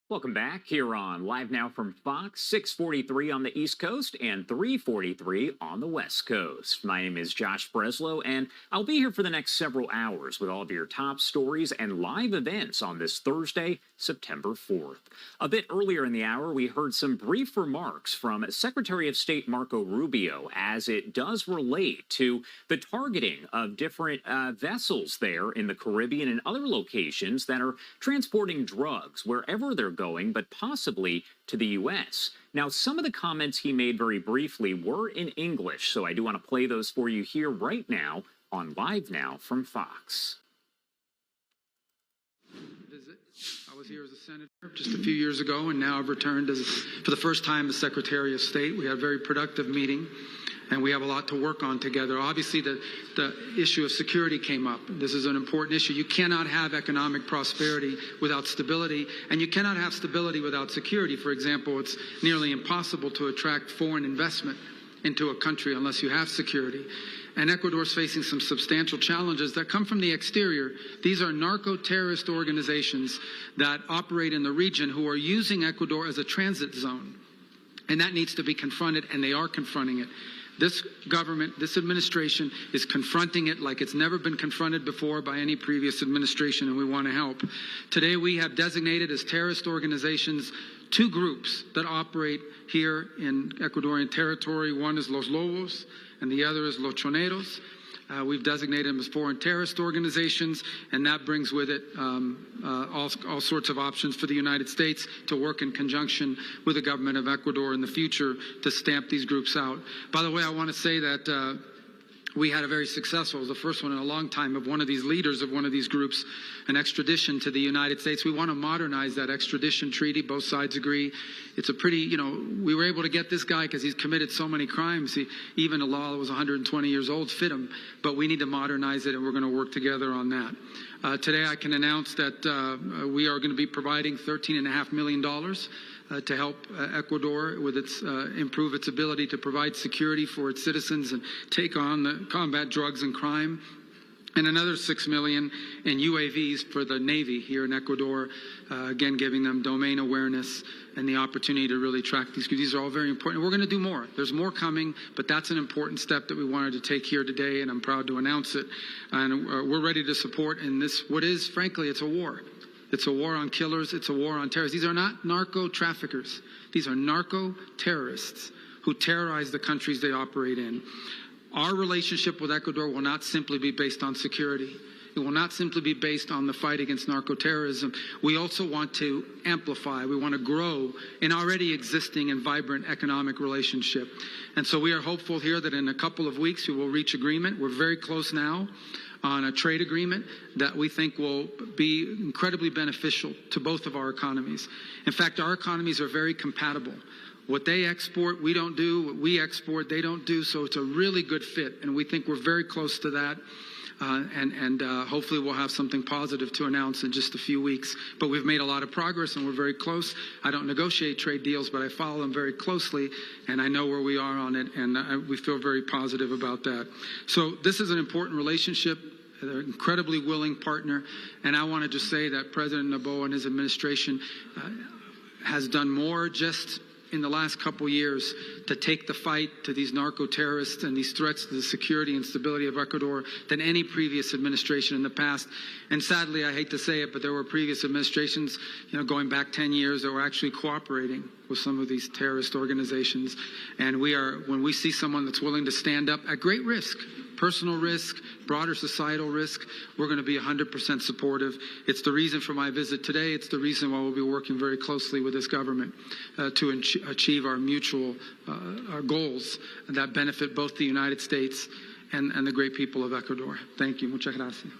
Welcome back here on Live Now from Fox, 6:43 on the East Coast and 3:43 on the West Coast. My name is Josh Breslow, and I'll be here for the next several hours with all of your top stories and live events on this Thursday, September 4th. A bit earlier in the hour, we heard some brief remarks from Secretary of State Marco Rubio as it does relate to the targeting of different vessels there in the Caribbean and other locations that are transporting drugs wherever they're going, but possibly to the U.S. Now, some of the comments he made very briefly were in English, so I do want to play those for you here right now on Live Now from Fox. I was here as a senator just a few years ago, and now I've returned for the first time as Secretary of State. We had a very productive meeting, and we have a lot to work on together. Obviously, the issue of security came up. This is an important issue. You cannot have economic prosperity without stability, and you cannot have stability without security. For example, it's nearly impossible to attract foreign investment into a country unless you have security. And Ecuador is facing some substantial challenges that come from the exterior. These are narco-terrorist organizations that operate in the region who are using Ecuador as a transit zone. And that needs to be confronted, and they are confronting it. This government, this administration is confronting it like it's never been confronted before by any previous administration, and we want to help. Today we have designated as terrorist organizations 2 groups that operate here in Ecuadorian territory. One is Los Lobos, and the other is Los Choneros. We've designated them as foreign terrorist organizations, and that brings with it all sorts of options for the United States to work in conjunction with the government of Ecuador in the future to stamp these groups out. By the way, I want to say that we had a very successful, it was the first one in a long time, of one of these leaders of one of these groups, an extradition to the United States. We want to modernize that extradition treaty. Both sides agree. It's a pretty, we were able to get this guy because he's committed so many crimes. Even a law that was 120 years old fit him, but we need to modernize it, and we're going to work together on that. Today I can announce that we are going to be providing $13.5 million to help Ecuador with improve its ability to provide security for its citizens and take on the combat drugs and crime, and another $6 million in UAVs for the Navy here in Ecuador, again giving them domain awareness and the opportunity to really track these. These are all very important. We're going to do more. There's more coming, but that's an important step that we wanted to take here today, and I'm proud to announce it. And we're ready to support in this, what is, frankly, it's a war. It's a war on killers. It's a war on terrorists. These are not narco traffickers. These are narco terrorists who terrorize the countries they operate in. Our relationship with Ecuador will not simply be based on security. It will not simply be based on the fight against narco-terrorism. We also want to amplify. We want to grow an already existing and vibrant economic relationship. And so we are hopeful here that in a couple of weeks we will reach agreement. We're very close now on a trade agreement that we think will be incredibly beneficial to both of our economies. In fact, our economies are very compatible. What they export, we don't do. What we export, they don't do. So it's a really good fit, and we think we're very close to that. Hopefully we'll have something positive to announce in just a few weeks. But we've made a lot of progress, and we're very close. I don't negotiate trade deals, but I follow them very closely, and I know where we are on it, and we feel very positive about that. So this is an important relationship. They're an incredibly willing partner, and I want to just say that President Noboa and his administration has done more just in the last couple years to take the fight to these narco-terrorists and these threats to the security and stability of Ecuador than any previous administration in the past. And sadly, I hate to say it, but there were previous administrations, going back 10 years that were actually cooperating with some of these terrorist organizations. And when we see someone that's willing to stand up at great risk, personal risk, broader societal risk, we're going to be 100% supportive. It's the reason for my visit today. It's the reason why we'll be working very closely with this government to achieve our mutual our goals that benefit both the United States and the great people of Ecuador. Thank you. Muchas gracias.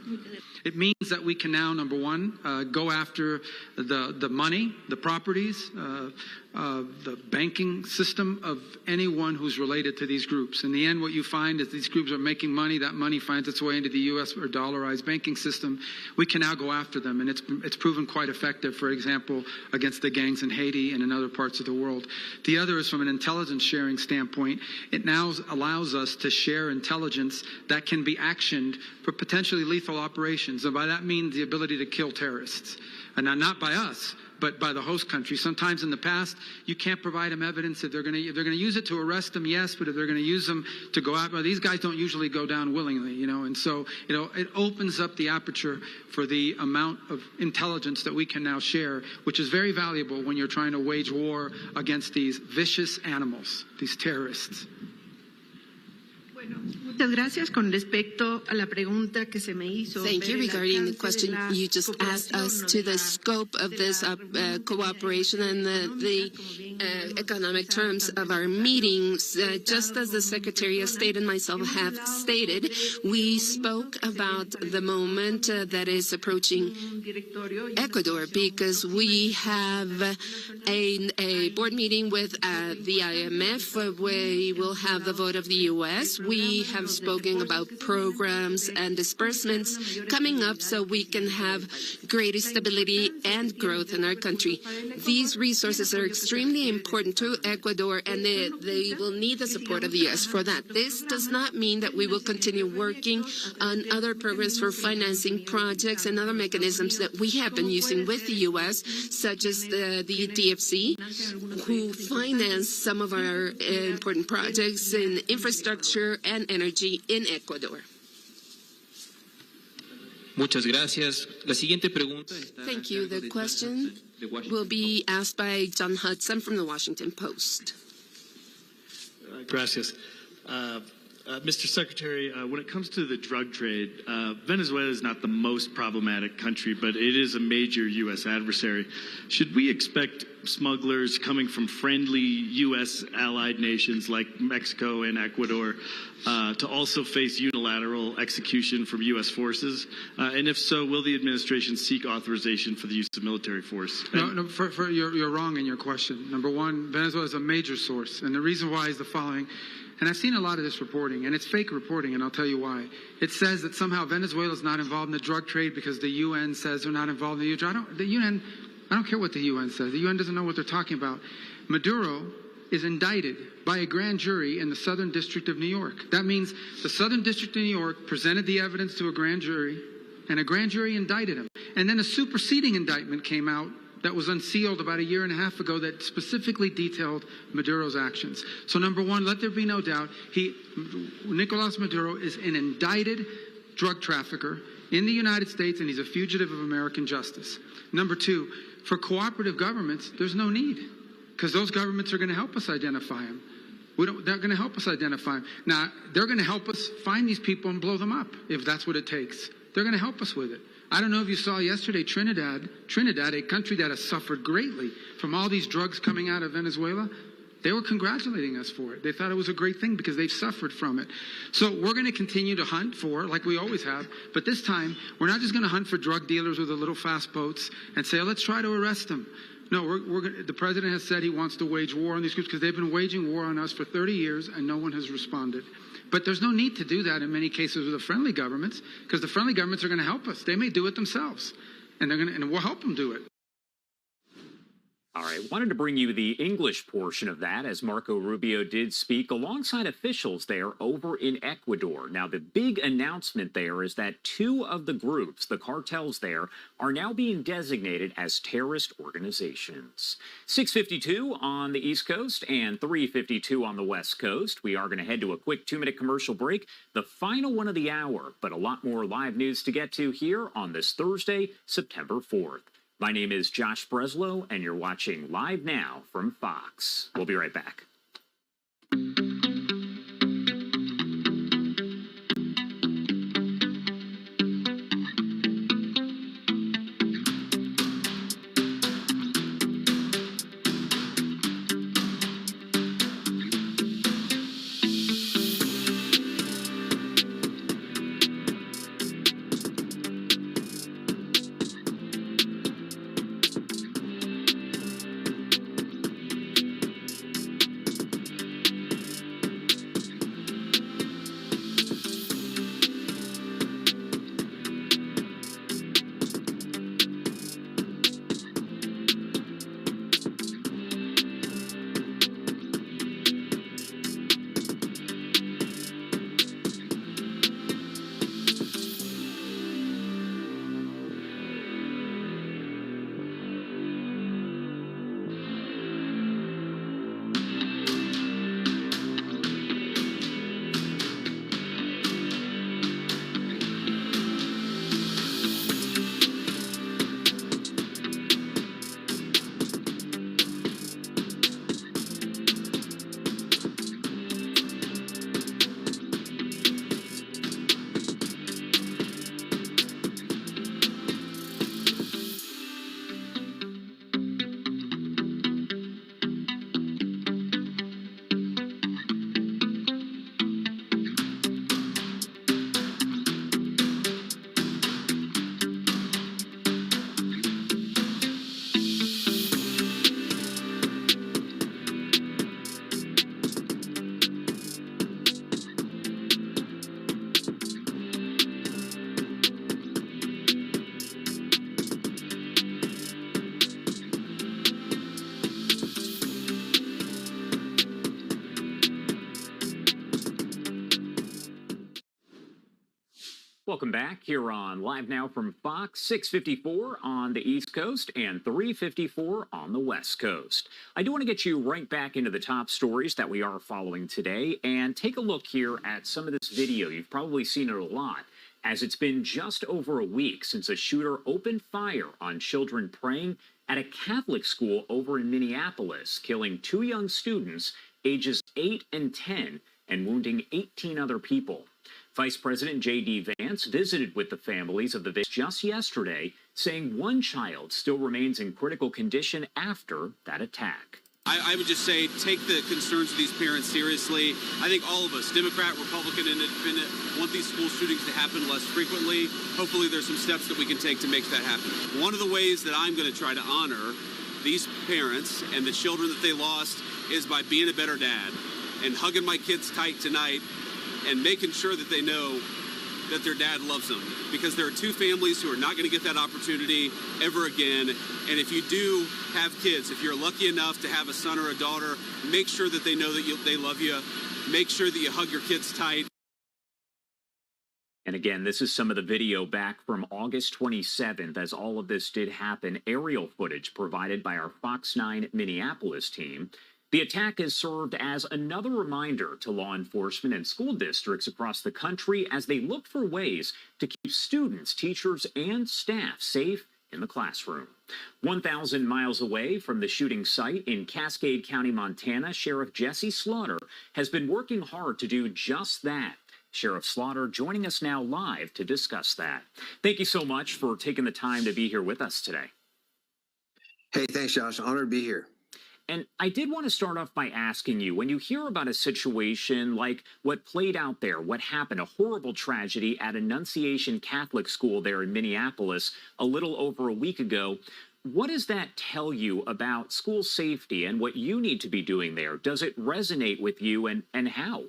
It means that we can now, number one, go after the money, the properties, the banking system of anyone who's related to these groups. In the end, what you find is these groups are making money. That money finds its way into the U.S. or dollarized banking system. We can now go after them, and it's proven quite effective, for example, against the gangs in Haiti and in other parts of the world. The other is from an intelligence sharing standpoint. It now allows us to share intelligence that can be actioned for potentially lethal operations. And by that means the ability to kill terrorists. And now, not by us, but by the host country. Sometimes in the past, you can't provide them evidence. If they're going to use it to arrest them, yes, but if they're going to use them to go out, well, these guys don't usually go down willingly, And so, it opens up the aperture for the amount of intelligence that we can now share, which is very valuable when you're trying to wage war against these vicious animals, these terrorists. Muchas gracias. Con respecto a la pregunta que se me hizo. Thank you. Regarding the question you just asked us to the scope of this cooperation and the economic terms of our meetings, just as the Secretary of State and myself have stated, we spoke about the moment that is approaching Ecuador because we have a board meeting with the IMF. We will have the vote of the U.S. we have spoken about programs and disbursements coming up so we can have greater stability and growth in our country. These resources are extremely important to Ecuador, and they will need the support of the U.S. for that. This does not mean that we will continue working on other programs for financing projects and other mechanisms that we have been using with the U.S., such as the DFC, who finance some of our important projects in infrastructure and energy in Ecuador. Muchas gracias. La siguiente pregunta está Thank you. The question will be asked by John Hudson from the Washington Post. Gracias. Mr. Secretary, when it comes to the drug trade, Venezuela is not the most problematic country, but it is a major U.S. adversary. Should we expect smugglers coming from friendly U.S. allied nations like Mexico and Ecuador to also face unilateral execution from U.S. forces? And if so, will the administration seek authorization for the use of military force? No, you're wrong in your question. Number one, Venezuela is a major source, and the reason why is the following. And I've seen a lot of this reporting, and it's fake reporting, and I'll tell you why. It says that somehow Venezuela is not involved in the drug trade because the UN says they're not involved in the drug trade. I don't care what the UN says. The UN doesn't know what they're talking about. Maduro is indicted by a grand jury in the Southern District of New York. That means the Southern District of New York presented the evidence to a grand jury, and a grand jury indicted him. And then a superseding indictment came out that was unsealed about a year and a half ago that specifically detailed Maduro's actions. So number one, let there be no doubt, Nicolas Maduro is an indicted drug trafficker in the United States, and he's a fugitive of American justice. Number two, for cooperative governments, there's no need, because those governments are going to help us identify him. They're going to help us identify him. Now, they're going to help us find these people and blow them up, if that's what it takes. They're going to help us with it. I don't know if you saw yesterday, Trinidad, a country that has suffered greatly from all these drugs coming out of Venezuela, they were congratulating us for it. They thought it was a great thing because they've suffered from it. So we're going to continue to hunt for, like we always have, but this time we're not just going to hunt for drug dealers with the little fast boats and say, oh, let's try to arrest them. No, the president has said he wants to wage war on these groups because they've been waging war on us for 30 years and no one has responded. But there's no need to do that in many cases with the friendly governments, because the friendly governments are going to help us. They may do it themselves, and we'll help them do it. All right, wanted to bring you the English portion of that, as Marco Rubio did speak alongside officials there over in Ecuador. Now, the big announcement there is that two of the groups, the cartels there, are now being designated as terrorist organizations. 6:52 on the East Coast and 3:52 on the West Coast. We are going to head to a quick 2-minute commercial break, the final one of the hour, but a lot more live news to get to here on this Thursday, September 4th. My name is Josh Breslow, and you're watching Live Now from Fox. We'll be right back. Welcome back here on Live Now from Fox, 6:54 on the East Coast and 3:54 on the West Coast. I do want to get you right back into the top stories that we are following today and take a look here at some of this video. You've probably seen it a lot, as it's been just over a week since a shooter opened fire on children praying at a Catholic school over in Minneapolis, killing 2 young students ages 8 and 10 and wounding 18 other people. Vice President J.D. Vance visited with the families of the victims just yesterday, saying one child still remains in critical condition after that attack. I would just say take the concerns of these parents seriously. I think all of us, Democrat, Republican, and Independent, want these school shootings to happen less frequently. Hopefully there's some steps that we can take to make that happen. One of the ways that I'm going to try to honor these parents and the children that they lost is by being a better dad and hugging my kids tight tonight and making sure that they know that their dad loves them, because there are 2 families who are not going to get that opportunity ever again. And if you do have kids, if you're lucky enough to have a son or a daughter, make sure that they know that they love you. Make sure that you hug your kids tight. And again, this is some of the video back from August 27th as all of this did happen. Aerial footage provided by our Fox 9 Minneapolis team. The attack has served as another reminder to law enforcement and school districts across the country as they look for ways to keep students, teachers, and staff safe in the classroom. 1,000 miles away from the shooting site in Cascade County, Montana, Sheriff Jesse Slaughter has been working hard to do just that. Sheriff Slaughter joining us now live to discuss that. Thank you so much for taking the time to be here with us today. Hey, thanks, Josh. Honored to be here. And I did want to start off by asking you, when you hear about a situation like what played out there, what happened, a horrible tragedy at Annunciation Catholic School there in Minneapolis a little over a week ago, what does that tell you about school safety and what you need to be doing there? Does it resonate with you, and how?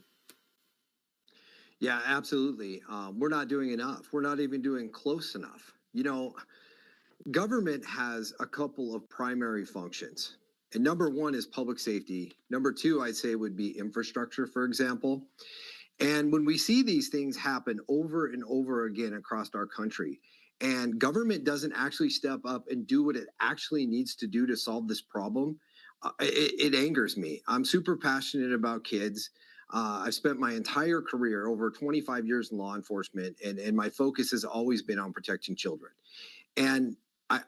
Yeah, absolutely. We're not doing enough. We're not even doing close enough. You know, government has a couple of primary functions. And number 1 is public safety. Number 2, I'd say, would be infrastructure, for example. And when we see these things happen over and over again across our country, and government doesn't actually step up and do what it actually needs to do to solve this problem, it angers me. I'm super passionate about kids. I've spent my entire career, over 25 years in law enforcement, and my focus has always been on protecting children. And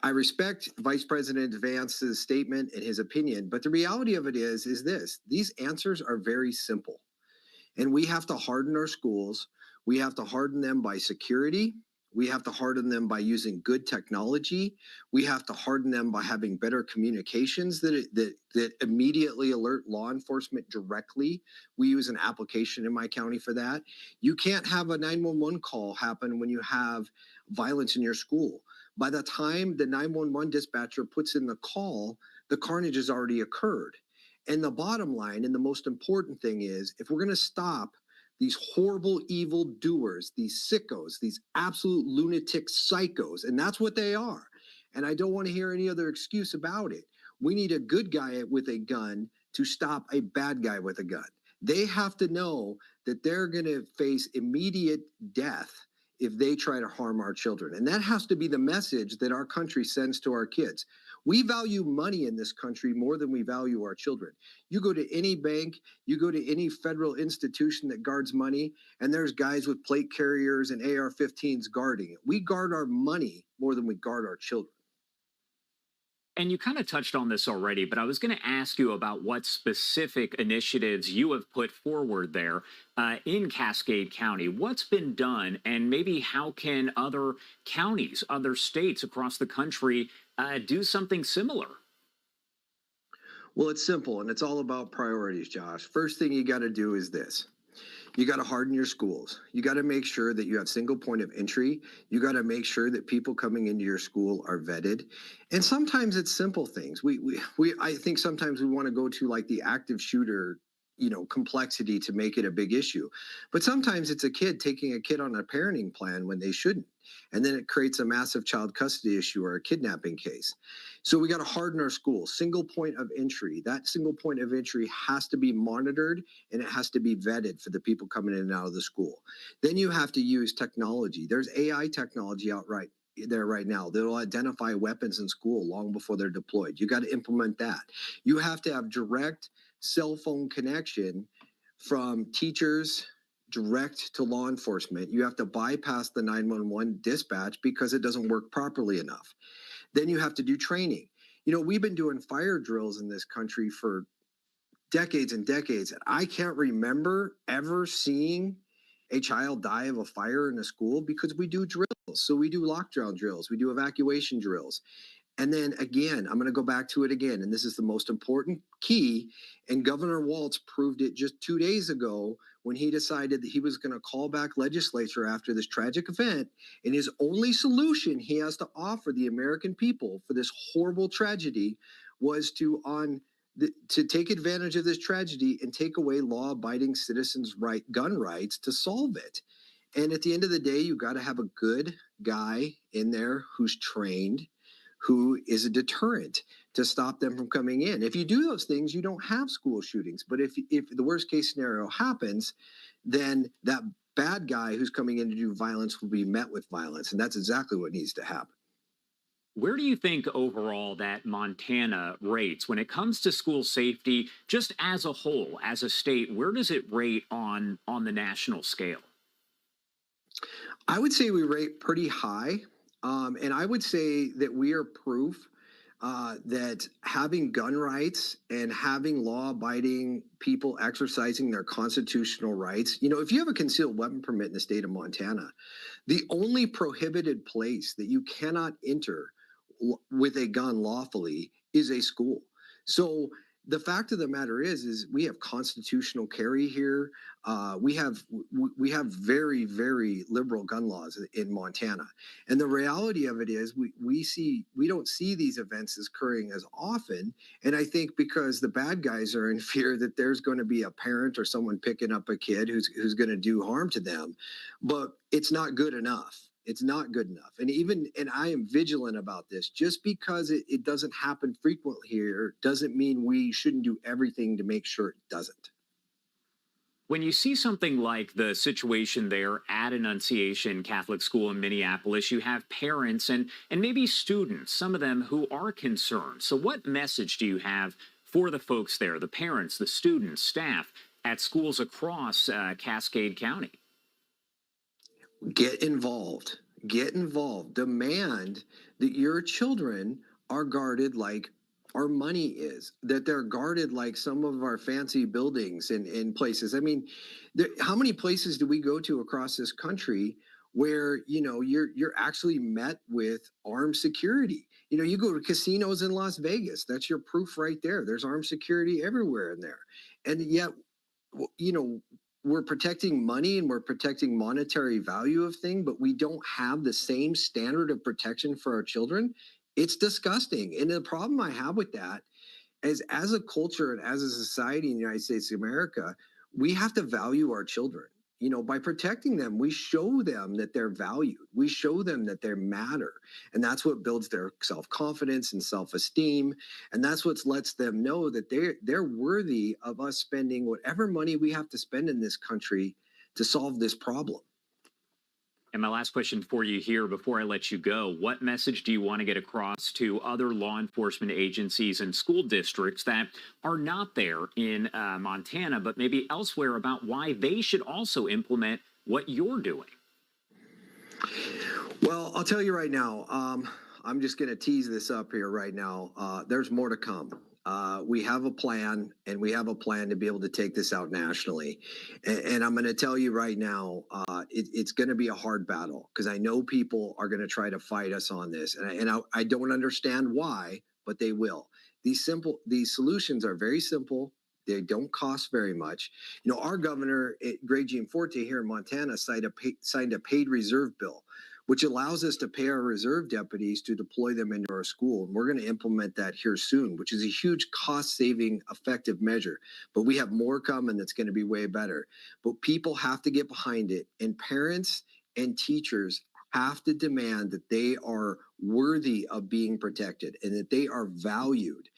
I respect Vice President Vance's statement and his opinion, but the reality of it is this: these answers are very simple. And we have to harden our schools. We have to harden them by security. We have to harden them by using good technology. We have to harden them by having better communications that immediately alert law enforcement directly. We use an application in my county for that. You can't have a 911 call happen when you have violence in your school. By the time the 911 dispatcher puts in the call, the carnage has already occurred. And the bottom line, and the most important thing is, if we're going to stop these horrible, evil doers, these sickos, these absolute lunatic psychos, and that's what they are. And I don't want to hear any other excuse about it. We need a good guy with a gun to stop a bad guy with a gun. They have to know that they're going to face immediate death if they try to harm our children. And that has to be the message that our country sends to our kids. We value money in this country more than we value our children. You go to any bank, you go to any federal institution that guards money, and there's guys with plate carriers and AR-15s guarding it. We guard our money more than we guard our children. And you kind of touched on this already, but I was going to ask you about what specific initiatives you have put forward there in Cascade County. What's been done, and maybe how can other counties, other states across the country do something similar? Well, it's simple, and it's all about priorities, Josh. First thing you got to do is this. You got to harden your schools. You got to make sure that you have single point of entry. You got to make sure that people coming into your school are vetted. And sometimes it's simple things. I think sometimes we want to go to like the active shooter complexity to make it a big issue. But sometimes it's a kid taking a kid on a parenting plan when they shouldn't. And then it creates a massive child custody issue or a kidnapping case. So we got to harden our schools. Single point of entry. That single point of entry has to be monitored and it has to be vetted for the people coming in and out of the school. Then you have to use technology. There's AI technology out there right now. They'll identify weapons in school long before they're deployed. You got to implement that. You have to have direct cell phone connection from teachers direct to law enforcement. You have to bypass the 911 dispatch because it doesn't work properly enough. Then you have to do training. We've been doing fire drills in this country for decades and decades. And I can't remember ever seeing a child die of a fire in a school because we do drills. So we do lockdown drills, we do evacuation drills. And then again, I'm going to go back to it again. And this is the most important key. And Governor Walz proved it just 2 days ago when he decided that he was going to call back legislature after this tragic event. And his only solution he has to offer the American people for this horrible tragedy was to take advantage of this tragedy and take away law-abiding citizens' gun rights to solve it. And at the end of the day, you got to have a good guy in there who's trained, who is a deterrent to stop them from coming in. If you do those things, you don't have school shootings. But if the worst case scenario happens, then that bad guy who's coming in to do violence will be met with violence. And that's exactly what needs to happen. Where do you think overall that Montana rates when it comes to school safety, just as a whole, as a state? Where does it rate on the national scale? I would say we rate pretty high. And I would say that we are proof that having gun rights and having law-abiding people exercising their constitutional rights, if you have a concealed weapon permit in the state of Montana, the only prohibited place that you cannot enter with a gun lawfully is a school. So the fact of the matter is we have constitutional carry here. We have very, very liberal gun laws in Montana, and the reality of it is we don't see these events occurring as often. And I think because the bad guys are in fear that there's going to be a parent or someone picking up a kid who's going to do harm to them, but it's not good enough. It's not good enough. And I am vigilant about this. Just because it doesn't happen frequently here doesn't mean we shouldn't do everything to make sure it doesn't. When you see something like the situation there at Annunciation Catholic School in Minneapolis, you have parents and maybe students, some of them who are concerned. So what message do you have for the folks there, the parents, the students, staff at schools across Cascade County? Get involved. Get involved. Demand that your children are guarded like our money is, that they're guarded like some of our fancy buildings in places. I mean, how many places do we go to across this country where, you're actually met with armed security? You go to casinos in Las Vegas. That's your proof right there. There's armed security everywhere in there. And yet, we're protecting money and we're protecting monetary value of thing, but we don't have the same standard of protection for our children. It's disgusting. And the problem I have with that is, as a culture and as a society in the United States of America, we have to value our children. By protecting them, we show them that they're valued. We show them that they matter. And that's what builds their self-confidence and self-esteem. And that's what lets them know that they're worthy of us spending whatever money we have to spend in this country to solve this problem. And my last question for you here before I let you go, what message do you want to get across to other law enforcement agencies and school districts that are not there in Montana, but maybe elsewhere, about why they should also implement what you're doing? Well, I'll tell you right now, I'm just going to tease this up here right now. There's more to come. We have a plan, and we have a plan to be able to take this out nationally. And I'm going to tell you right now, it's going to be a hard battle, because I know people are going to try to fight us on this. And I don't understand why, but they will. These solutions are very simple. They don't cost very much. Our governor, Greg Gianforte here in Montana, signed a paid reserve bill, which allows us to pay our reserve deputies to deploy them into our school. And we're going to implement that here soon, which is a huge cost-saving, effective measure. But we have more coming that's going to be way better. But people have to get behind it, and parents and teachers have to demand that they are worthy of being protected and that they are valued,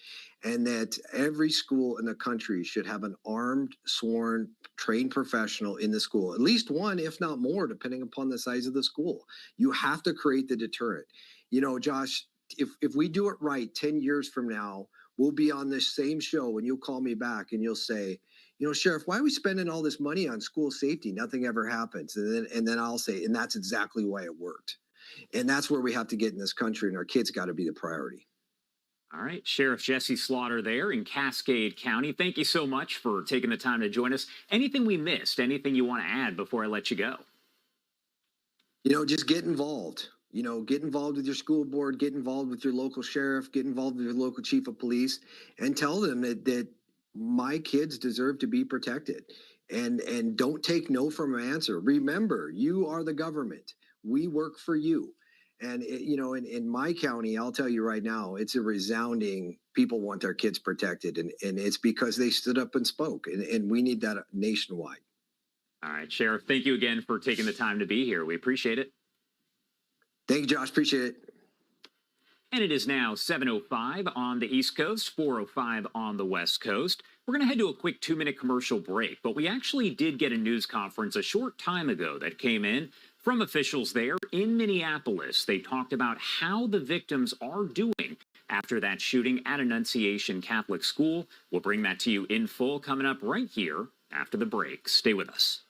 and that every school in the country should have an armed, sworn, trained professional in the school, at least one, if not more, depending upon the size of the school. You have to create the deterrent. You know, Josh, if we do it right 10 years from now, we'll be on this same show and you'll call me back and you'll say, you know, Sheriff, why are we spending all this money on school safety? Nothing ever happens. And then I'll say, and that's exactly why it worked. And that's where we have to get in this country, and our kids got to be the priority. All right, Sheriff Jesse Slaughter there in Cascade County. Thank you so much for taking the time to join us. Anything we missed? Anything you want to add before I let you go? You know, just get involved. You know, get involved with your school board, get involved with your local sheriff, get involved with your local chief of police, and tell them that my kids deserve to be protected. And don't take no from an answer. Remember, you are the government. We work for you. And, you know, in my county, I'll tell you right now, it's a resounding, people want their kids protected. And it's because they stood up and spoke. And we need that nationwide. All right, Sheriff, thank you again for taking the time to be here. We appreciate it. Thank you, Josh. Appreciate it. And it is now 7:05 on the East Coast, 4:05 on the West Coast. We're going to head to a quick 2-minute commercial break, but we actually did get a news conference a short time ago that came in from officials there in Minneapolis. They talked about how the victims are doing after that shooting at Annunciation Catholic School. We'll bring that to you in full coming up right here after the break. Stay with us.